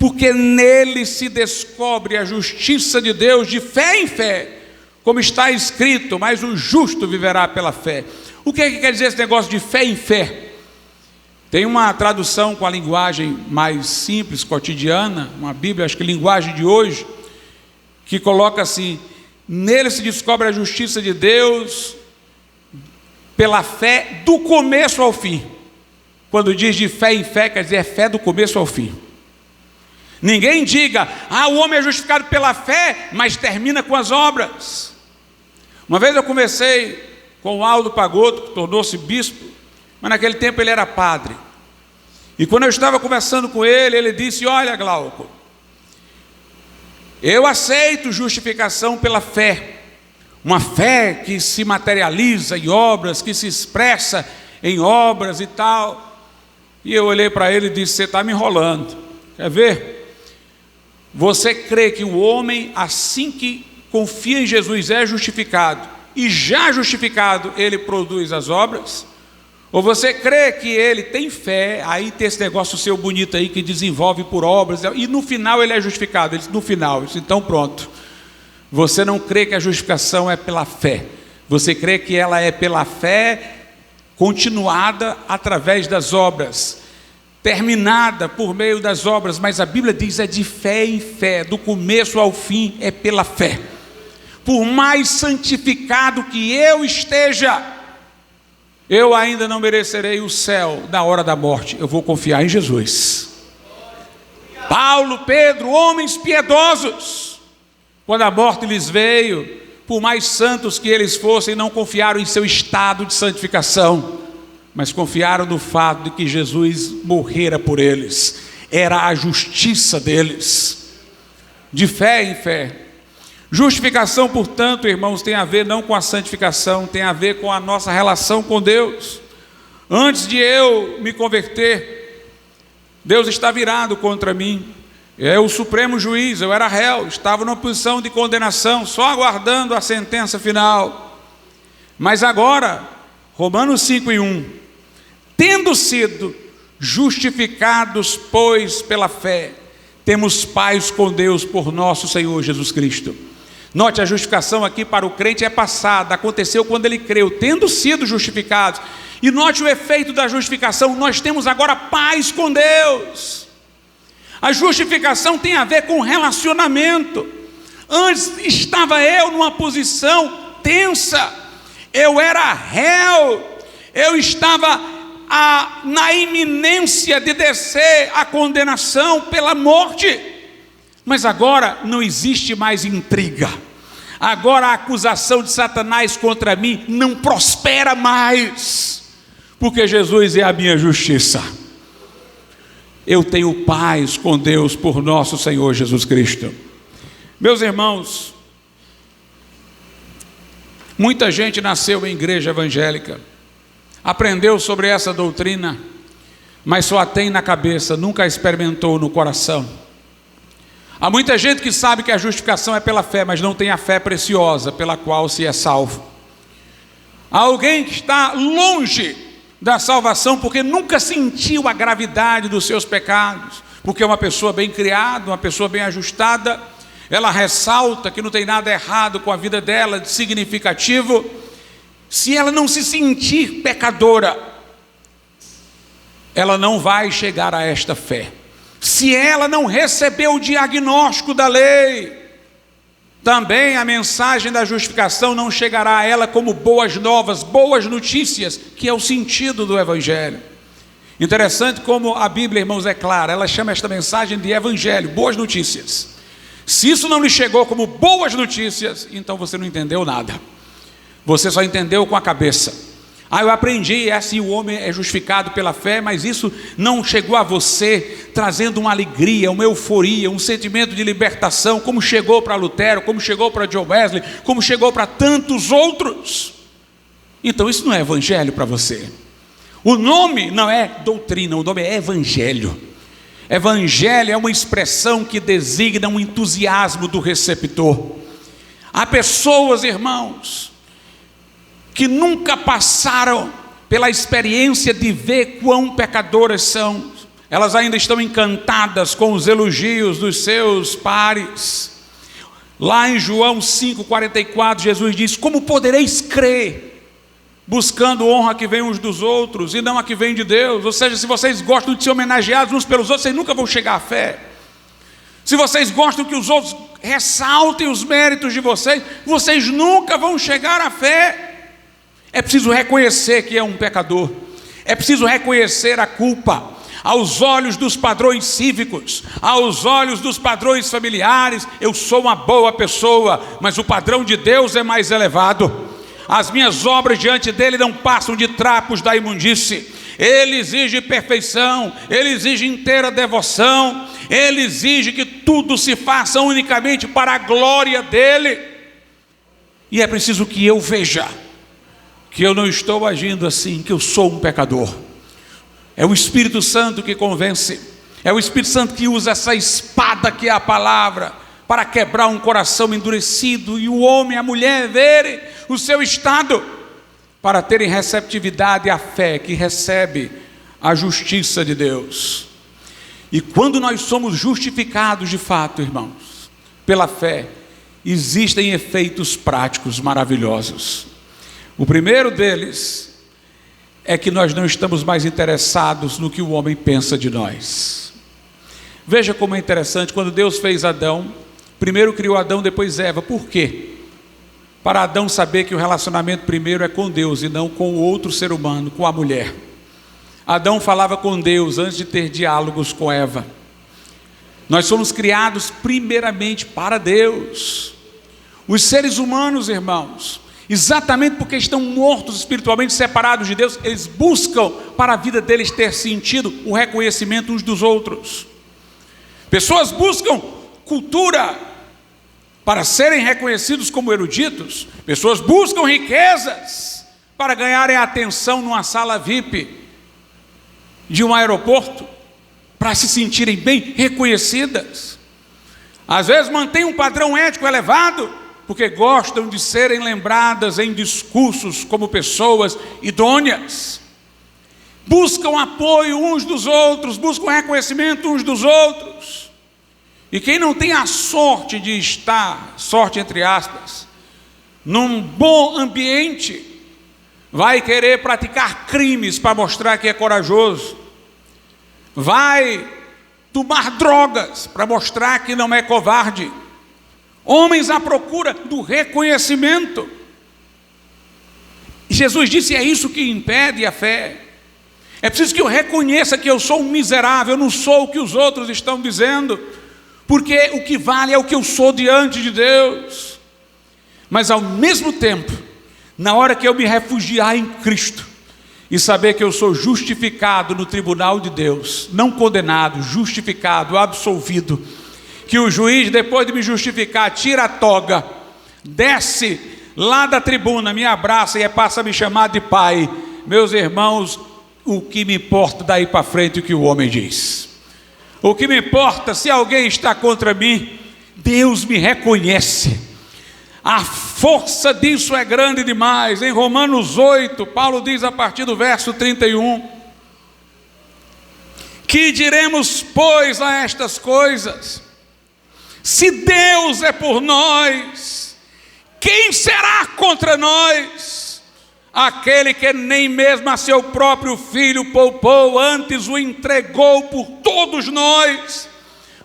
porque nele se descobre a justiça de Deus de fé em fé, como está escrito, mas o justo viverá pela fé. O que é que quer dizer esse negócio de fé em fé? Tem uma tradução com a linguagem mais simples, cotidiana, uma Bíblia, acho que linguagem de hoje, que coloca assim: nele se descobre a justiça de Deus pela fé do começo ao fim. Quando diz de fé em fé, quer dizer é fé do começo ao fim. Ninguém diga: o homem é justificado pela fé, mas termina com as obras. Uma vez eu conversei com o Aldo Pagotto, que tornou-se bispo, mas naquele tempo ele era padre. E quando eu estava conversando com ele, ele disse: olha, Glauco, eu aceito justificação pela fé, uma fé que se materializa em obras, que se expressa em obras e tal. E eu olhei para ele e disse: você está me enrolando, quer ver? Você crê que o homem, assim que confia em Jesus, é justificado, e já justificado ele produz as obras? Ou você crê que ele tem fé, aí tem esse negócio seu bonito aí que desenvolve por obras, e no final ele é justificado. Ele, no final, então pronto. Você não crê que a justificação é pela fé. Você crê que ela é pela fé continuada através das obras, terminada por meio das obras, mas a Bíblia diz é de fé em fé, do começo ao fim é pela fé. Por mais santificado que eu esteja, eu ainda não merecerei o céu na hora da morte, eu vou confiar em Jesus. Paulo, Pedro, homens piedosos, quando a morte lhes veio, por mais santos que eles fossem, não confiaram em seu estado de santificação, mas confiaram no fato de que Jesus morrera por eles, era a justiça deles, de fé em fé. Justificação, portanto, irmãos, tem a ver não com a santificação, tem a ver com a nossa relação com Deus. Antes de eu me converter, Deus está virado contra mim, é o supremo juiz, eu era réu, estava numa posição de condenação, só aguardando a sentença final. Mas agora, Romanos 5:1, tendo sido justificados, pois, pela fé, temos paz com Deus por nosso Senhor Jesus Cristo. Note, a justificação aqui para o crente é passada, aconteceu quando ele creu, tendo sido justificados. E note o efeito da justificação, nós temos agora paz com Deus. A justificação tem a ver com relacionamento. Antes estava eu numa posição tensa, eu era réu, eu estava na iminência de descer a condenação pela morte. Mas agora não existe mais intriga, agora a acusação de Satanás contra mim não prospera mais, porque Jesus é a minha justiça. Eu tenho paz com Deus por nosso Senhor Jesus Cristo. Meus irmãos, muita gente nasceu em igreja evangélica, aprendeu sobre essa doutrina, mas só a tem na cabeça, nunca a experimentou no coração. Há muita gente que sabe que a justificação é pela fé, mas não tem a fé preciosa pela qual se é salvo. Há alguém que está longe da salvação porque nunca sentiu a gravidade dos seus pecados, porque é uma pessoa bem criada, uma pessoa bem ajustada, ela ressalta que não tem nada errado com a vida dela de significativo. Se ela não se sentir pecadora, ela não vai chegar a esta fé. Se ela não recebeu o diagnóstico da lei, também a mensagem da justificação não chegará a ela como boas novas, boas notícias, que é o sentido do Evangelho. Interessante como a Bíblia, irmãos, é clara, ela chama esta mensagem de Evangelho, boas notícias. Se isso não lhe chegou como boas notícias, então você não entendeu nada, você só entendeu com a cabeça. Eu aprendi, é assim, o homem é justificado pela fé, mas isso não chegou a você trazendo uma alegria, uma euforia, um sentimento de libertação, como chegou para Lutero, como chegou para John Wesley, como chegou para tantos outros. Então isso não é evangelho para você. O nome não é doutrina, o nome é evangelho. Evangelho é uma expressão que designa um entusiasmo do receptor. Há pessoas, irmãos, que nunca passaram pela experiência de ver quão pecadoras são, elas ainda estão encantadas com os elogios dos seus pares. Lá em João 5,44, Jesus diz: como podereis crer, buscando honra que vem uns dos outros, e não a que vem de Deus? Ou seja, se vocês gostam de ser homenageados uns pelos outros, vocês nunca vão chegar à fé. Se vocês gostam que os outros ressaltem os méritos de vocês, vocês nunca vão chegar à fé. É preciso reconhecer que é um pecador, é preciso reconhecer a culpa, aos olhos dos padrões cívicos, aos olhos dos padrões familiares. Eu sou uma boa pessoa, mas o padrão de Deus é mais elevado. As minhas obras diante dele não passam de trapos da imundície. Ele exige perfeição, ele exige inteira devoção, ele exige que tudo se faça unicamente para a glória dele. E é preciso que eu veja que eu não estou agindo assim, que eu sou um pecador. É o Espírito Santo que convence, é o Espírito Santo que usa essa espada que é a palavra, para quebrar um coração endurecido, e o homem e a mulher verem o seu estado. para terem receptividade à fé que recebe a justiça de Deus. E quando nós somos justificados de fato, irmãos, pela fé, existem efeitos práticos maravilhosos. O primeiro deles é que nós não estamos mais interessados no que o homem pensa de nós. Veja como é interessante, quando Deus fez Adão, primeiro criou Adão, depois Eva. Por quê? Para Adão saber que o relacionamento primeiro é com Deus e não com o outro ser humano, com a mulher. Adão falava com Deus antes de ter diálogos com Eva. Nós somos criados primeiramente para Deus. Os seres humanos, irmãos, exatamente porque estão mortos espiritualmente, separados de Deus, eles buscam para a vida deles ter sentido o reconhecimento uns dos outros. Pessoas buscam cultura para serem reconhecidos como eruditos. Pessoas buscam riquezas para ganharem atenção numa sala VIP de um aeroporto, para se sentirem bem reconhecidas. Às vezes mantêm um padrão ético elevado, porque gostam de serem lembradas em discursos como pessoas idôneas. Buscam apoio uns dos outros, buscam reconhecimento uns dos outros. E quem não tem a sorte de estar, sorte entre aspas, num bom ambiente, vai querer praticar crimes para mostrar que é corajoso. Vai tomar drogas para mostrar que não é covarde. Homens à procura do reconhecimento. Jesus disse: é isso que impede a fé. É preciso que eu reconheça que eu sou um miserável, eu não sou o que os outros estão dizendo, porque o que vale é o que eu sou diante de Deus. Mas ao mesmo tempo, na hora que eu me refugiar em Cristo e saber que eu sou justificado no tribunal de Deus, não condenado, justificado, absolvido, que o juiz, depois de me justificar, tira a toga, desce lá da tribuna, me abraça e passa a me chamar de pai. Meus irmãos, o que me importa daí para frente o que o homem diz? O que me importa se alguém está contra mim? Deus me reconhece. A força disso é grande demais. Em Romanos 8, Paulo diz a partir do verso 31: que diremos, pois, a estas coisas? Se Deus é por nós, quem será contra nós? Aquele que nem mesmo a seu próprio filho poupou, antes o entregou por todos nós,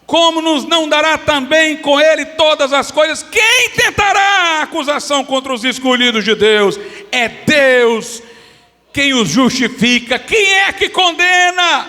como nos não dará também com ele todas as coisas? Quem tentará acusação contra os escolhidos de Deus? É Deus quem os justifica. Quem é que condena?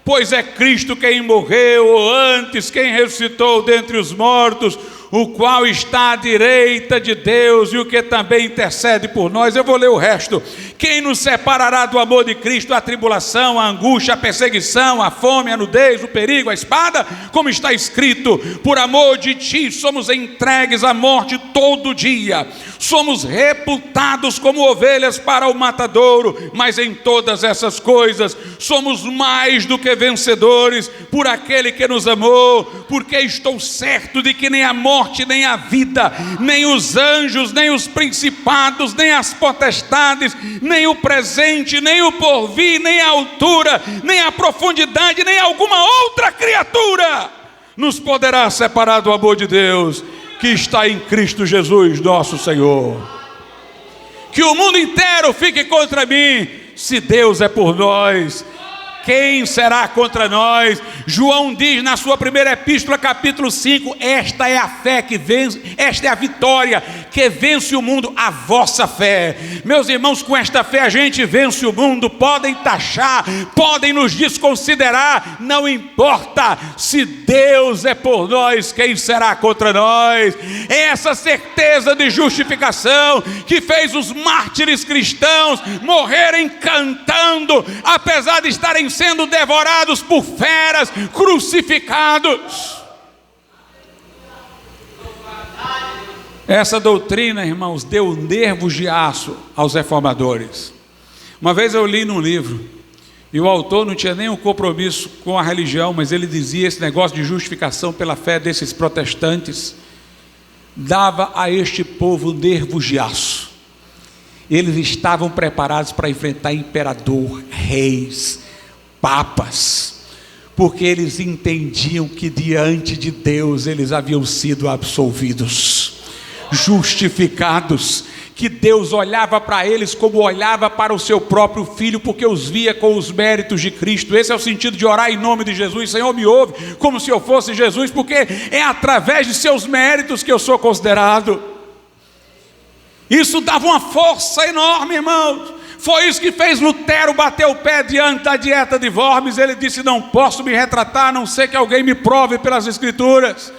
Pois é Cristo quem morreu, ou antes quem ressuscitou dentre os mortos, o qual está à direita de Deus e o que também intercede por nós. Eu vou ler o resto. Quem nos separará do amor de Cristo? A tribulação, a angústia, a perseguição, a fome, a nudez, o perigo, a espada? Como está escrito: por amor de ti somos entregues à morte todo dia, somos reputados como ovelhas para o matadouro, mas em todas essas coisas somos mais do que vencedores por aquele que nos amou, porque estou certo de que nem a morte, nem a vida, nem os anjos, nem os principados, nem as potestades, nem o presente, nem o porvir, nem a altura, nem a profundidade, nem alguma outra criatura nos poderá separar do amor de Deus que está em Cristo Jesus nosso Senhor. Que o mundo inteiro fique contra mim, se Deus é por nós, quem será contra nós? João diz na sua primeira epístola, capítulo 5, esta é a fé que vence, esta é a vitória que vence o mundo, a vossa fé. Meus irmãos, com esta fé a gente vence o mundo. Podem taxar, podem nos desconsiderar, não importa. Se Deus é por nós, quem será contra nós? É essa certeza de justificação que fez os mártires cristãos morrerem cantando, apesar de estarem sendo devorados por feras, crucificados. Essa doutrina, irmãos, deu nervos de aço aos reformadores. Uma vez eu li num livro, e o autor não tinha nenhum compromisso com a religião, mas ele dizia: esse negócio de justificação pela fé desses protestantes dava a este povo nervos de aço. Eles estavam preparados para enfrentar imperador, reis, papas, porque eles entendiam que diante de Deus eles haviam sido absolvidos, justificados, que Deus olhava para eles como olhava para o seu próprio filho, porque os via com os méritos de Cristo. Esse é o sentido de orar em nome de Jesus. Senhor, me ouve como se eu fosse Jesus, porque é através de seus méritos que eu sou considerado. Isso dava uma força enorme, irmãos. Foi isso que fez Lutero bater o pé diante da dieta de Worms. Ele disse: não posso me retratar, a não ser que alguém me prove pelas Escrituras.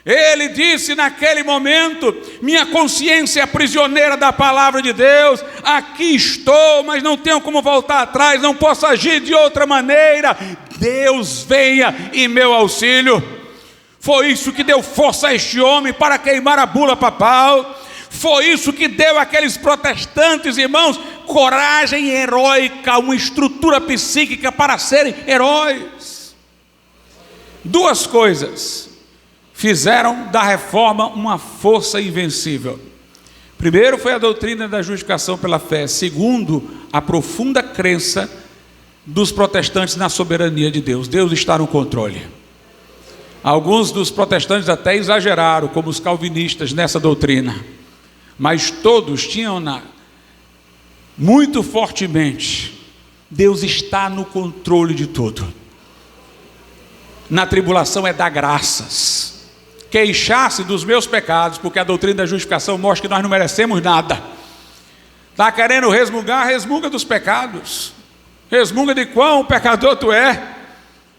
Ele disse naquele momento: minha consciência é prisioneira da palavra de Deus, aqui estou, mas não tenho como voltar atrás, não posso agir de outra maneira. Deus venha em meu auxílio. Foi isso que deu força a este homem para queimar a bula papal. Foi isso que deu àqueles protestantes, irmãos, coragem heróica, uma estrutura psíquica para serem heróis. Duas coisas fizeram da reforma uma força invencível. Primeiro foi a doutrina da justificação pela fé. Segundo, a profunda crença dos protestantes na soberania de Deus. Deus está no controle. Alguns dos protestantes até exageraram, como os calvinistas, nessa doutrina. Mas todos tinham muito fortemente: Deus está no controle de tudo. Na tribulação é dar graças, queixar-se dos meus pecados, porque a doutrina da justificação mostra que nós não merecemos nada. Está querendo resmungar? Resmunga dos pecados, resmunga de quão pecador tu é,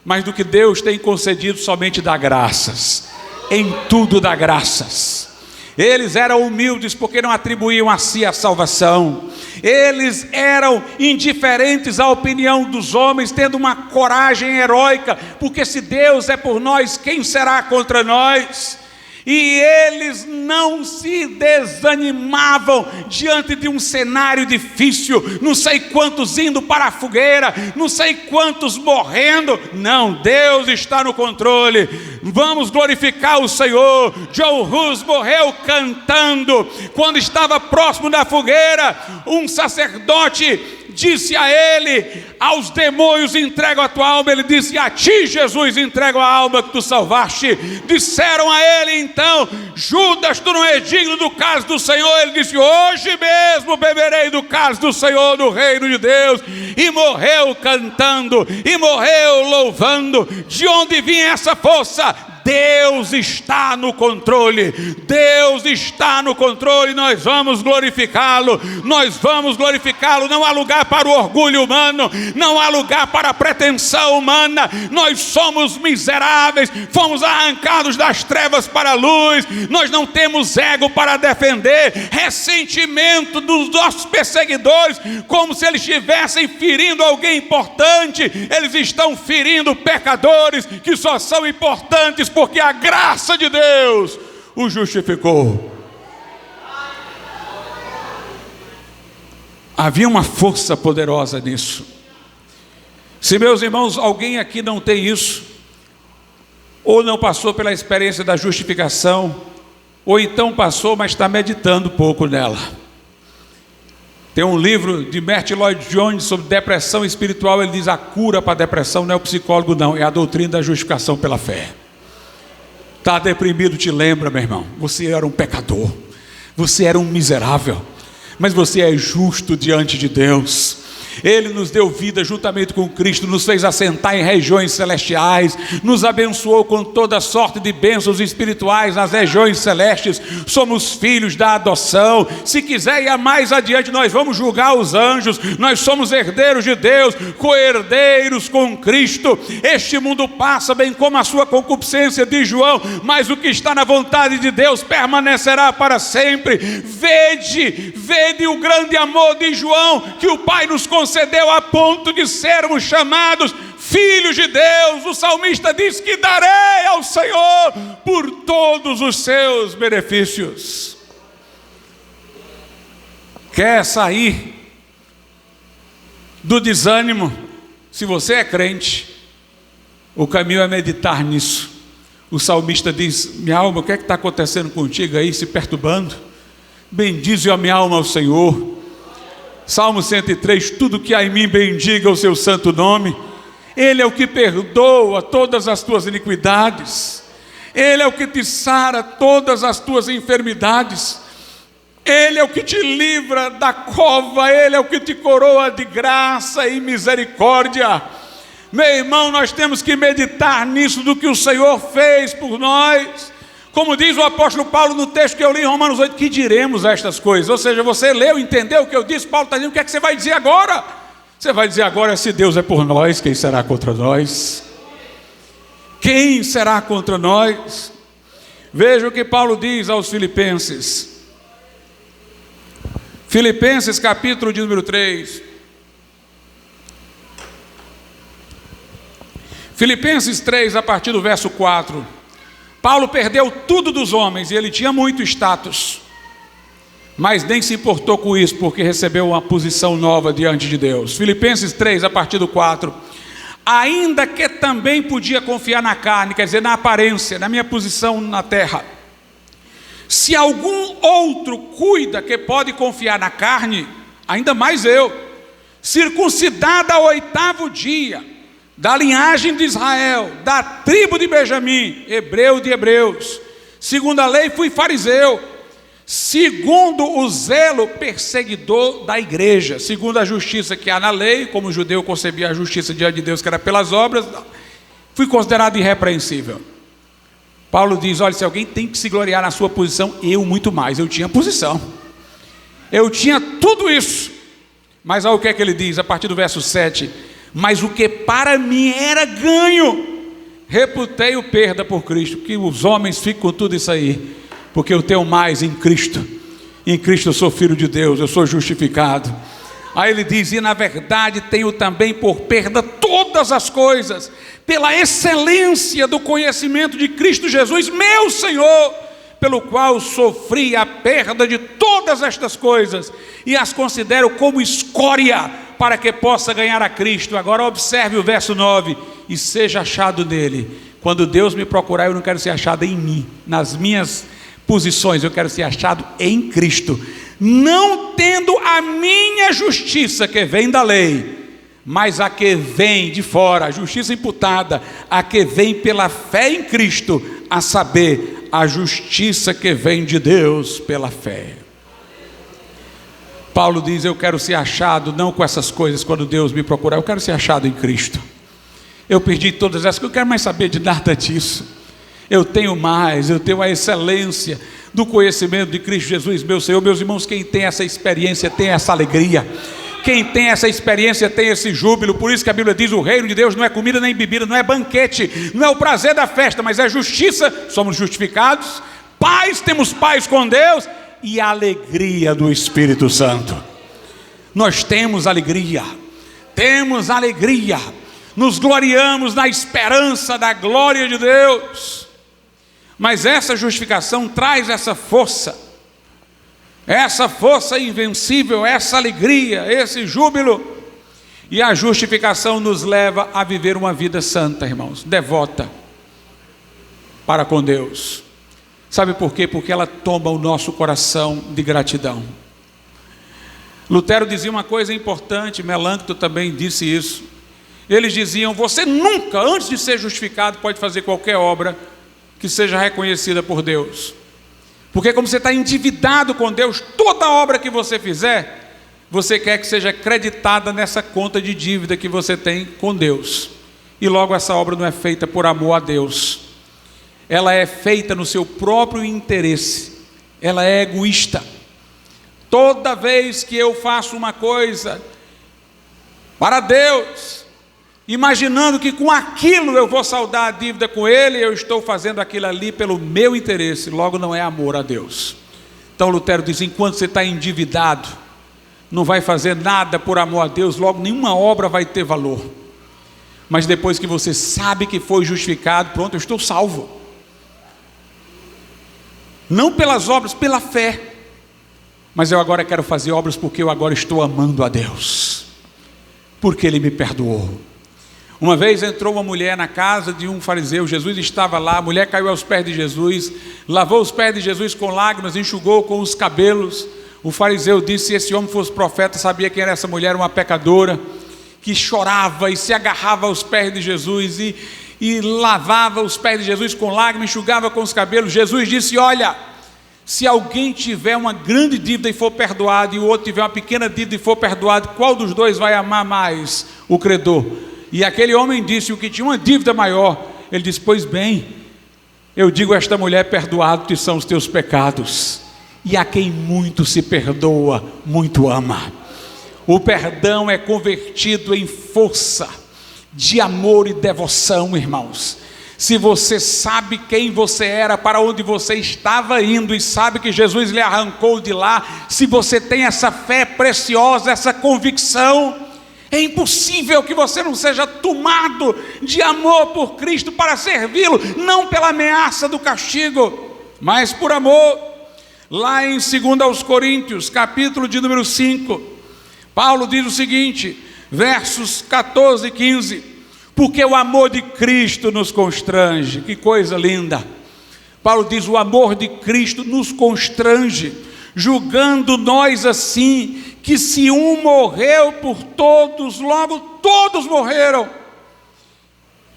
mas do que Deus tem concedido somente dá graças, em tudo dá graças. Eles eram humildes porque não atribuíam a si a salvação. Eles eram indiferentes à opinião dos homens, tendo uma coragem heróica, porque se Deus é por nós, quem será contra nós? E eles não se desanimavam diante de um cenário difícil, não sei quantos indo para a fogueira, não sei quantos morrendo. Não, Deus está no controle, vamos glorificar o Senhor. John Hus morreu cantando. Quando estava próximo da fogueira, um sacerdote disse a ele: aos demônios entrego a tua alma. Ele disse: a ti, Jesus, entrego a alma que tu salvaste. Disseram a ele então: Judas, tu não és digno do cálice do Senhor. Ele disse: hoje mesmo beberei do cálice do Senhor no reino de Deus. E morreu cantando, e morreu louvando. De onde vinha essa força? Deus está no controle, Deus está no controle. Nós vamos glorificá-lo, nós vamos glorificá-lo. Não há lugar para o orgulho humano, não há lugar para a pretensão humana. Nós somos miseráveis, fomos arrancados das trevas para a luz. Nós não temos ego para defender ressentimento dos nossos perseguidores, como se eles estivessem ferindo alguém importante. Eles estão ferindo pecadores que só são importantes porque a graça de Deus o justificou. Havia uma força poderosa nisso. Se, meus irmãos, alguém aqui não tem isso, ou não passou pela experiência da justificação, ou então passou, mas está meditando pouco nela. Tem um livro de Martin Lloyd Jones sobre depressão espiritual. Ele diz: a cura para a depressão não é o psicólogo, não, é a doutrina da justificação pela fé. Está deprimido, te lembra, meu irmão, você era um pecador, você era um miserável, mas você é justo diante de Deus. Ele nos deu vida juntamente com Cristo, nos fez assentar em regiões celestiais, nos abençoou com toda sorte de bênçãos espirituais nas regiões celestes. Somos filhos da adoção. Se quiser ir mais adiante, nós vamos julgar os anjos. Nós somos herdeiros de Deus, co-herdeiros com Cristo. Este mundo passa, bem como a sua concupiscência, de João, mas o que está na vontade de Deus permanecerá para sempre. Vede o grande amor de João, que o Pai nos concedeu a ponto de sermos chamados filhos de Deus. O salmista diz que darei ao Senhor por todos os seus benefícios. Quer sair do desânimo? Se você é crente, o caminho é meditar nisso. O salmista diz: minha alma, o que é que está acontecendo contigo aí, se perturbando? Bendize a minha alma ao Senhor, Salmo 103, tudo que há em mim bendiga o seu santo nome. Ele é o que perdoa todas as tuas iniquidades. Ele é o que te sara todas as tuas enfermidades. Ele é o que te livra da cova. Ele é o que te coroa de graça e misericórdia. Meu irmão, nós temos que meditar nisso, do que o Senhor fez por nós. Como diz o apóstolo Paulo no texto que eu li em Romanos 8, que diremos a estas coisas? Ou seja, você leu, entendeu o que eu disse? Paulo está dizendo, o que é que você vai dizer agora? Você vai dizer agora, se Deus é por nós, quem será contra nós? Quem será contra nós? Veja o que Paulo diz aos Filipenses. Filipenses capítulo de número 3. Filipenses 3, a partir do verso 4. Paulo perdeu tudo dos homens e ele tinha muito status, mas nem se importou com isso, porque recebeu uma posição nova diante de Deus. Filipenses 3, a partir do 4. Ainda que também podia confiar na carne, quer dizer, na aparência, na minha posição na terra. Se algum outro cuida que pode confiar na carne, ainda mais eu, circuncidado ao 8º dia, da linhagem de Israel, da tribo de Benjamim, hebreu de hebreus, segundo a lei fui fariseu, segundo o zelo perseguidor da igreja, segundo a justiça que há na lei, como o judeu concebia a justiça diante de Deus, que era pelas obras, fui considerado irrepreensível. Paulo diz, olha, se alguém tem que se gloriar na sua posição, eu muito mais. Eu tinha posição, eu tinha tudo isso, mas olha o que é que ele diz a partir do verso 7. Mas o que para mim era ganho, reputei-o perda por Cristo. Que os homens ficam com tudo isso aí, porque eu tenho mais em Cristo. Em Cristo eu sou filho de Deus, eu sou justificado. Aí ele diz, e na verdade tenho também por perda todas as coisas, pela excelência do conhecimento de Cristo Jesus, meu Senhor, pelo qual sofri a perda de todas estas coisas, e as considero como escória, para que possa ganhar a Cristo. Agora observe o verso 9, e seja achado nele. Quando Deus me procurar, eu não quero ser achado em mim, nas minhas posições, eu quero ser achado em Cristo, não tendo a minha justiça que vem da lei, mas a que vem de fora, a justiça imputada, a que vem pela fé em Cristo, a saber, a justiça que vem de Deus pela fé. Paulo diz, eu quero ser achado não com essas coisas quando Deus me procurar, eu quero ser achado em Cristo. Eu perdi todas essas coisas, eu quero mais saber de nada disso. Eu tenho mais, eu tenho a excelência do conhecimento de Cristo Jesus, meu Senhor. Meus irmãos, quem tem essa experiência tem essa alegria. Quem tem essa experiência tem esse júbilo. Por isso que a Bíblia diz, o reino de Deus não é comida nem bebida, não é banquete, não é o prazer da festa, mas é justiça, somos justificados, paz, temos paz com Deus, e a alegria do Espírito Santo. Nós temos alegria, nos gloriamos na esperança da glória de Deus. Mas essa justificação traz essa força invencível, essa alegria, esse júbilo. E a justificação nos leva a viver uma vida santa, irmãos, devota para com Deus. Sabe por quê? Porque ela toma o nosso coração de gratidão. Lutero dizia uma coisa importante, Melancton também disse isso. Eles diziam, você nunca, antes de ser justificado, pode fazer qualquer obra que seja reconhecida por Deus. Porque como você está endividado com Deus, toda obra que você fizer, você quer que seja creditada nessa conta de dívida que você tem com Deus. E logo essa obra não é feita por amor a Deus. Ela é feita no seu próprio interesse. Ela é egoísta. Toda vez que eu faço uma coisa para Deus, imaginando que com aquilo eu vou saldar a dívida com Ele, eu estou fazendo aquilo ali pelo meu interesse, logo não é amor a Deus. Então Lutero diz, enquanto você está endividado, não vai fazer nada por amor a Deus, logo nenhuma obra vai ter valor. Mas depois que você sabe que foi justificado, pronto, eu estou salvo. Não pelas obras, pela fé. Mas eu agora quero fazer obras porque eu agora estou amando a Deus, porque Ele me perdoou. Uma vez entrou uma mulher na casa de um fariseu, Jesus estava lá, a mulher caiu aos pés de Jesus, lavou os pés de Jesus com lágrimas, enxugou com os cabelos. O fariseu disse: se esse homem fosse profeta, sabia quem era essa mulher, uma pecadora, que chorava e se agarrava aos pés de Jesus e lavava os pés de Jesus com lágrimas, enxugava com os cabelos. Jesus disse: olha, se alguém tiver uma grande dívida e for perdoado, e o outro tiver uma pequena dívida e for perdoado, qual dos dois vai amar mais o credor? E aquele homem disse, o que tinha uma dívida maior, ele disse: pois bem, eu digo a esta mulher: perdoados são os teus pecados. E a quem muito se perdoa, muito ama. O perdão é convertido em força de amor e devoção, irmãos. Se você sabe quem você era, para onde você estava indo, e sabe que Jesus lhe arrancou de lá, se você tem essa fé preciosa, essa convicção, é impossível que você não seja tomado de amor por Cristo para servi-lo, não pela ameaça do castigo, mas por amor. Lá em 2 Coríntios, capítulo de número 5, Paulo diz o seguinte, versos 14 e 15: porque o amor de Cristo nos constrange. Que coisa linda! Paulo diz: o amor de Cristo nos constrange, julgando nós assim, que se um morreu por todos, logo todos morreram.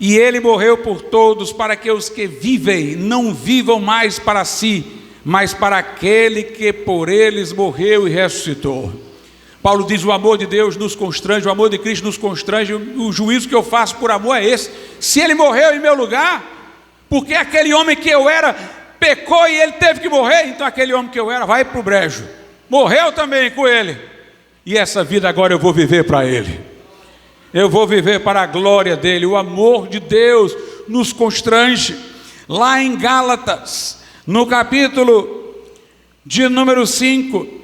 E ele morreu por todos, para que os que vivem não vivam mais para si, mas para aquele que por eles morreu e ressuscitou. Paulo diz: o amor de Deus nos constrange, o amor de Cristo nos constrange. O juízo que eu faço por amor é esse: se ele morreu em meu lugar, porque aquele homem que eu era pecou e ele teve que morrer, então aquele homem que eu era vai para o brejo, morreu também com ele, e essa vida agora eu vou viver para ele, eu vou viver para a glória dele. O amor de Deus nos constrange. Lá em Gálatas, no capítulo de número 5,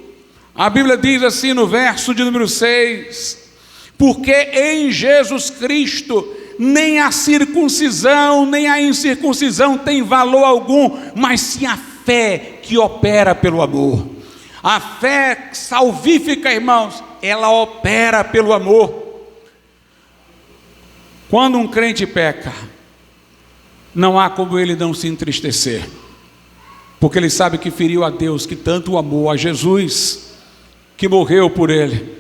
a Bíblia diz assim no verso de número 6: porque em Jesus Cristo nem a circuncisão nem a incircuncisão tem valor algum, mas sim a fé que opera pelo amor. A fé salvífica, irmãos, ela opera pelo amor. Quando um crente peca, não há como ele não se entristecer, porque ele sabe que feriu a Deus, que tanto o amou, a Jesus, que morreu por ele.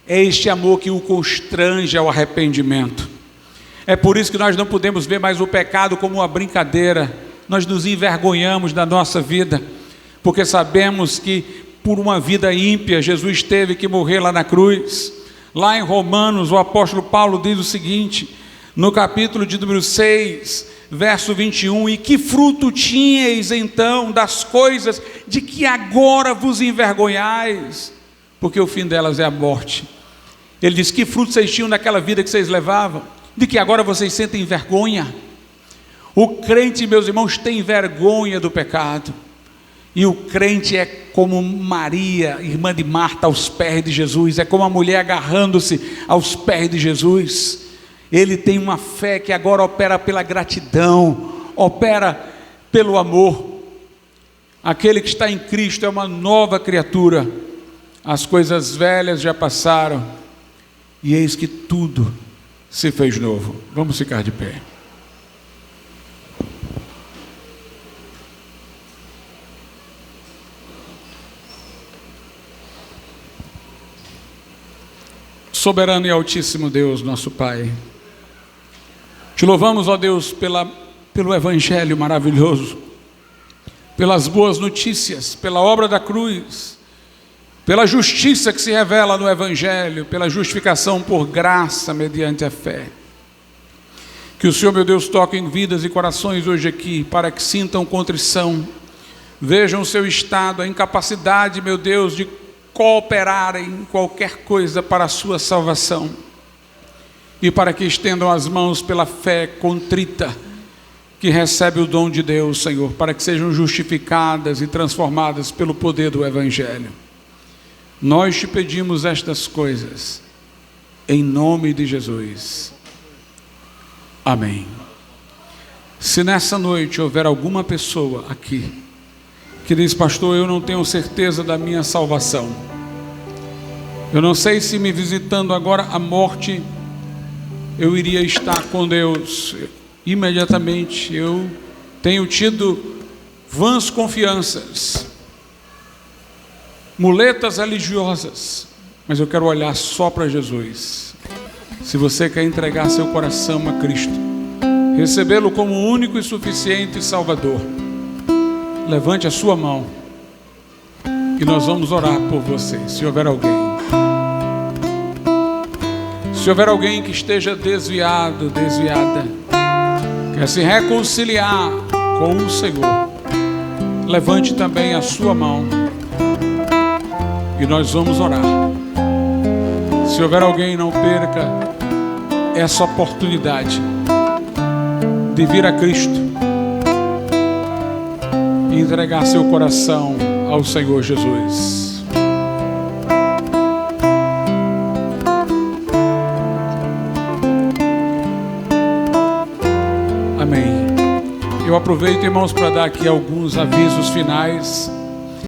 É este amor que o constrange ao arrependimento. É por isso que nós não podemos ver mais o pecado como uma brincadeira. Nós nos envergonhamos da nossa vida, porque sabemos que por uma vida ímpia Jesus teve que morrer lá na cruz. Lá em Romanos, o apóstolo Paulo diz o seguinte, no capítulo de número 6, verso 21: e que fruto tinhais então das coisas de que agora vos envergonhais? Porque o fim delas é a morte. Ele diz: que fruto vocês tinham daquela vida que vocês levavam, de que agora vocês sentem vergonha? O crente, meus irmãos, tem vergonha do pecado. E o crente é como Maria, irmã de Marta, aos pés de Jesus. É como a mulher agarrando-se aos pés de Jesus. Ele tem uma fé que agora opera pela gratidão, opera pelo amor. Aquele que está em Cristo é uma nova criatura. As coisas velhas já passaram, e eis que tudo se fez novo. Vamos ficar de pé. Soberano e altíssimo Deus, nosso Pai, te louvamos, ó Deus, pelo Evangelho maravilhoso, pelas boas notícias, pela obra da cruz, pela justiça que se revela no Evangelho, pela justificação por graça mediante a fé. Que o Senhor, meu Deus, toque em vidas e corações hoje aqui, para que sintam contrição, vejam o seu estado, a incapacidade, meu Deus, de cooperarem em qualquer coisa para a sua salvação, e para que estendam as mãos pela fé contrita, que recebe o dom de Deus, Senhor, para que sejam justificadas e transformadas pelo poder do Evangelho. Nós te pedimos estas coisas, em nome de Jesus. Amém. Se nessa noite houver alguma pessoa aqui que diz: pastor, eu não tenho certeza da minha salvação, eu não sei se me visitando agora a morte, eu iria estar com Deus imediatamente. Eu tenho tido vãs confianças, muletas religiosas, mas eu quero olhar só para Jesus. Se você quer entregar seu coração a Cristo, recebê-lo como único e suficiente Salvador, levante a sua mão e nós vamos orar por você. Se houver alguém que esteja desviado, desviada, quer se reconciliar com o Senhor, levante também a sua mão e nós vamos orar. Se houver alguém, não perca essa oportunidade de vir a Cristo e entregar seu coração ao Senhor Jesus. Amém. Eu aproveito, irmãos, para dar aqui alguns avisos finais.